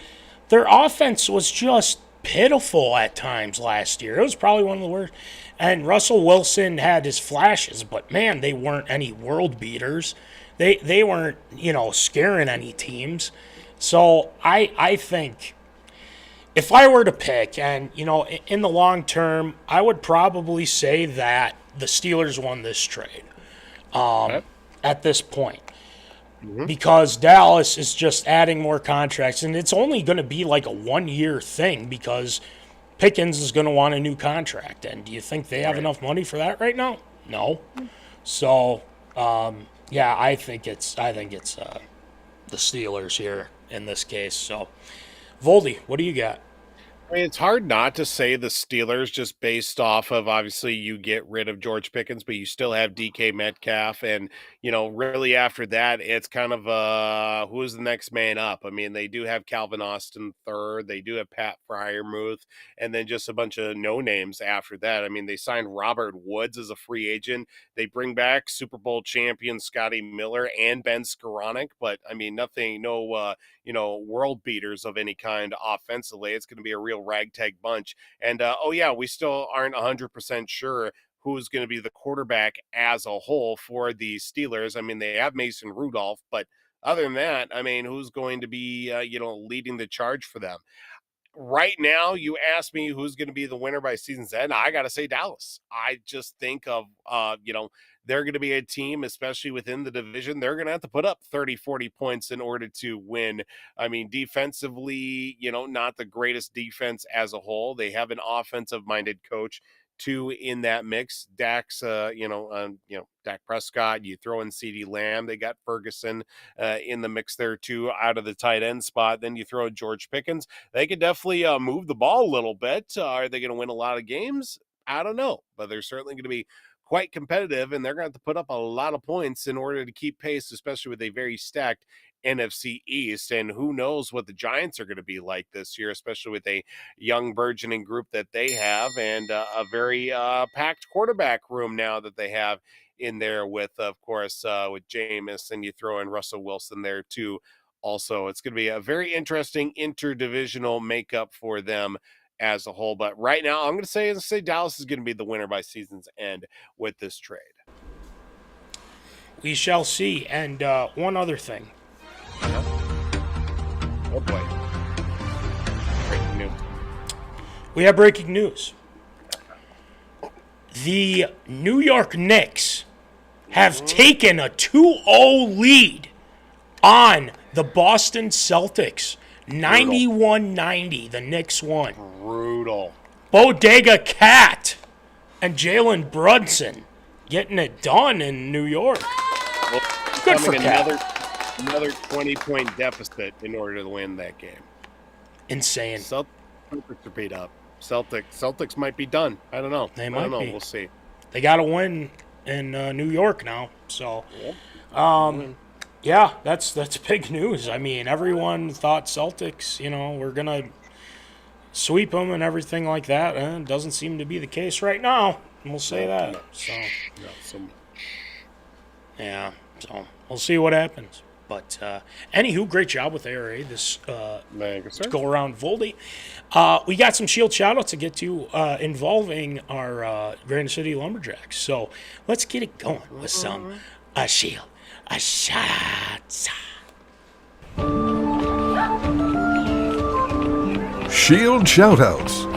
their offense was just pitiful at times last year. It was probably one of the worst. And Russell Wilson had his flashes, but man, they weren't any world beaters. They weren't, scaring any teams. So I think if I were to pick, and, in the long term, I would probably say that the Steelers won this trade at this point. Mm-hmm. Because Dallas is just adding more contracts, and it's only going to be like a 1-year thing because Pickens is going to want a new contract. And do you think they have enough money for that right now? No. So, I think it's the Steelers here in this case. So, Voldy, what do you got? I mean, it's hard not to say the Steelers just based off of, obviously, you get rid of George Pickens, but you still have DK Metcalf. And, really after that, it's kind of who's the next man up? I mean, they do have Calvin Austin third. They do have Pat Freiermuth, and then just a bunch of no-names after that. I mean, they signed Robert Woods as a free agent. They bring back Super Bowl champion Scotty Miller and Ben Skoranek, but, I mean, no world beaters of any kind offensively. It's going to be a real ragtag bunch. And, we still aren't 100% sure who's going to be the quarterback as a whole for the Steelers. I mean, they have Mason Rudolph, but other than that, I mean, who's going to be, leading the charge for them? Right now, you ask me who's going to be the winner by season's end, I got to say Dallas. I just think of, they're going to be a team, especially within the division, they're going to have to put up 30, 40 points in order to win. I mean, defensively, not the greatest defense as a whole. They have an offensive-minded coach, too, in that mix. Dak Prescott, you throw in CeeDee Lamb. They got Ferguson in the mix there, too, out of the tight end spot. Then you throw George Pickens. They could definitely move the ball a little bit. Are they going to win a lot of games? I don't know, but they're certainly going to be quite competitive, and they're going to have to put up a lot of points in order to keep pace, especially with a very stacked NFC East. And who knows what the Giants are going to be like this year, especially with a young burgeoning group that they have and a very packed quarterback room now that they have in there with, of course, with Jameis, and you throw in Russell Wilson there too. Also, it's going to be a very interesting interdivisional makeup for them as a whole. But right now, I'm going to say Dallas is going to be the winner by season's end with this trade. We shall see. And one other thing. Oh boy. Breaking news. We have breaking news. The New York Knicks have taken a 2-0 lead on the Boston Celtics. 91-90, the Knicks won. Brutal. Bodega Cat and Jalen Brunson getting it done in New York. Well, Good for Cat. Another 20-point deficit in order to win that game. Insane. Celtics are beat up. Celtics might be done. I don't know. They might be. We'll see. They got to win in New York now. So, yeah, that's big news. I mean, everyone thought Celtics, were going to sweep them and everything like that. And it doesn't seem to be the case right now. We'll say that. So, Not so much. yeah, so we'll see what happens. But anywho, great job with ARA this Thank you, sir. go around Voldy. We got some shield shout-outs to get to involving our Granite City Lumberjacks. So let's get it going with some shield shout-outs. Shield shoutouts.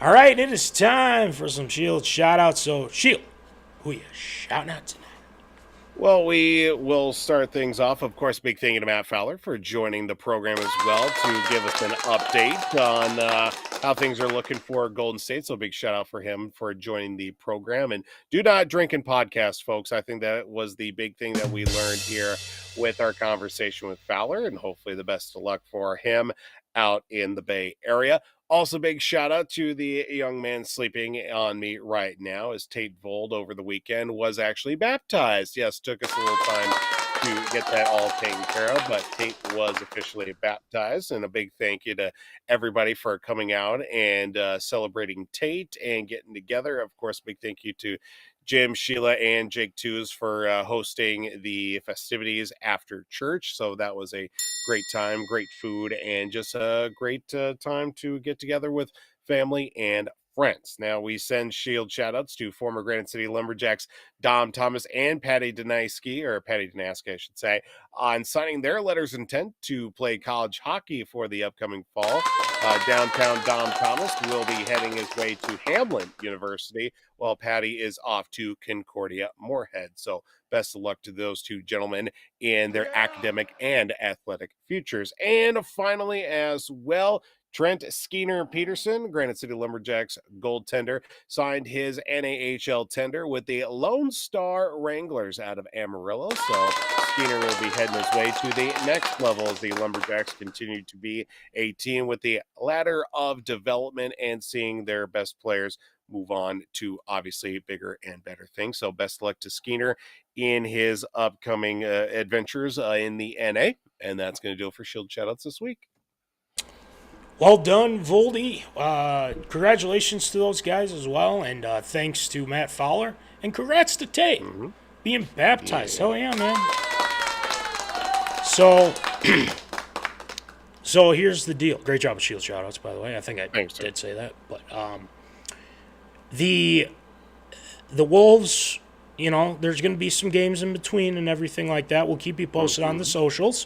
All right, it is time for some Shield shout-outs. So, Shield, who you shouting out tonight? Well, we will start things off. Of course, big thank you to Matt Fowler for joining the program as well to give us an update on how things are looking for Golden State. So big shout out for him for joining the program. And do not drink and podcast, folks. I think that was the big thing that we learned here with our conversation with Fowler, and hopefully the best of luck for him out in the Bay Area. Also, big shout out to the young man sleeping on me right now, as Tate Vold over the weekend was actually baptized. Yes, took us a little time to get that all taken care of, but Tate was officially baptized. And a big thank you to everybody for coming out and celebrating Tate and getting together. Of course, big thank you to Jim, Sheila, and Jake Tews for hosting the festivities after church. So that was a great time, great food, and just a great time to get together with family and friends. Now, we send shield shout-outs to former Granite City Lumberjacks Dom Thomas and Patty Danaski, I should say, on signing their letters of intent to play college hockey for the upcoming fall. Downtown Dom Thomas will be heading his way to Hamline University, while Patty is off to Concordia Moorhead. So best of luck to those two gentlemen in their academic and athletic futures. And finally, as well, Trent Skeeter Peterson, Granite City Lumberjacks goaltender, signed his NAHL tender with the Lone Star Wranglers out of Amarillo. So Skeeter will be heading his way to the next level as the Lumberjacks continue to be a team with the ladder of development and seeing their best players move on to obviously bigger and better things. So best of luck to Skeeter in his upcoming adventures in the NA. And that's going to do it for Shield Shoutouts this week. Well done, Voldy. Congratulations to those guys as well, and thanks to Matt Fowler, and congrats to Tate being baptized. Hell yeah, man. So here's the deal. Great job with shield shoutouts, by the way. I think I did say that, but the Wolves, you know, there's going to be some games in between and everything like that. We'll keep you posted on the socials,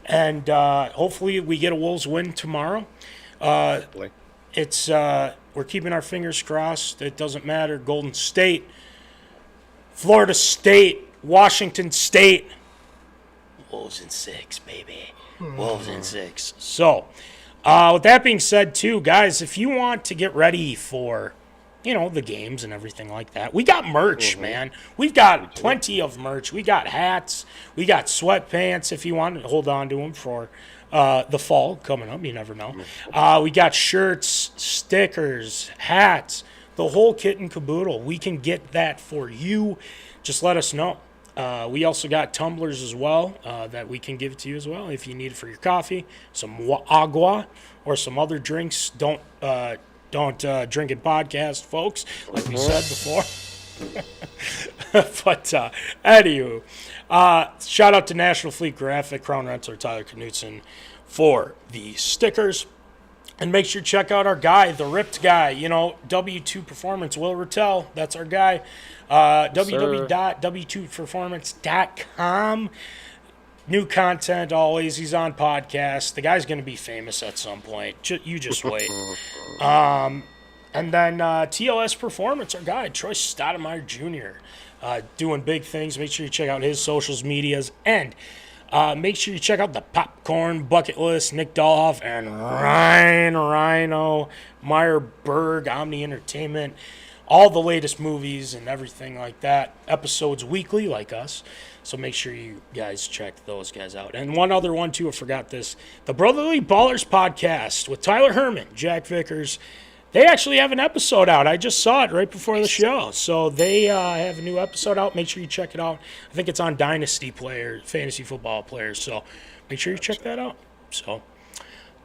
and hopefully we get a Wolves win tomorrow. It's we're keeping our fingers crossed. It doesn't matter. Golden State, Florida State, Washington State. Wolves in 6, baby. Wolves in 6. So, with that being said, too, guys, if you want to get ready for, you know, the games and everything like that, we got merch, man. We've got plenty of merch. We got hats. We got sweatpants if you want to hold on to them for the fall coming up. You never know. We got shirts, stickers, hats, the whole kit and caboodle. We can get that for you. Just let us know. We also got tumblers as well that we can give to you as well if you need it for your coffee, some agua, or some other drinks. Don't drink and podcast, folks, like we said before. But anywho, shout out to National Fleet Graphic, Crown Rental, Tyler Knutson for the stickers. And make sure you check out our guy, the ripped guy, you know, W2 Performance, Will Rattel. That's our guy. www.w2performance.com. New content always. He's on podcast. The guy's going to be famous at some point. You just wait. And then TLS Performance, our guy, Troy Stoudemire Jr., doing big things. Make sure you check out his socials medias. And make sure you check out the Popcorn Bucket List, Nick Dahlhoff, and Ryne, Myhrberg, Omni Entertainment. All the latest movies and everything like that. Episodes weekly, like us. So make sure you guys check those guys out. And one other one, too, I forgot this. The Brotherly Ballers podcast with Tyler Hermann, Jack Vickers. They actually have an episode out. I just saw it right before the show. So they have a new episode out. Make sure you check it out. I think it's on Dynasty players, fantasy football players. So make sure you check that out. So,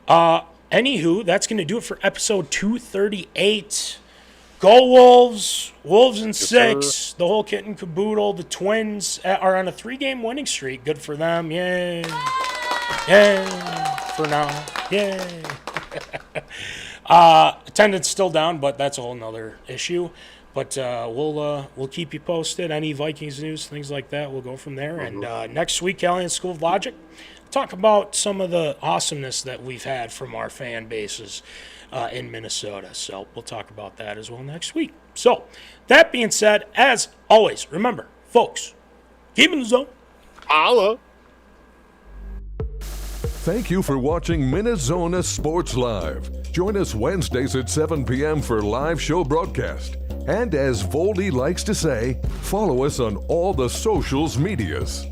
anywho, that's going to do it for episode 238 Go Wolves, Wolves in Yes, 6, sir. the whole kit and caboodle. The Twins are on a 3-game winning streak. Good for them. Yay. Yay. For now. Yay. Attendance still down, but that's a whole nother issue. But we'll keep you posted. Any Vikings news, things like that, we'll go from there. And next week, Alien School of Logic, talk about some of the awesomeness that we've had from our fan bases in Minnesota. So we'll talk about that as well next week. So that being said, as always, remember, folks, keep in the zone. Holla. Thank you for watching MinneZona Sports Live. Join us Wednesdays at 7 p.m. for live show broadcast. And as Voldy likes to say, follow us on all the socials medias.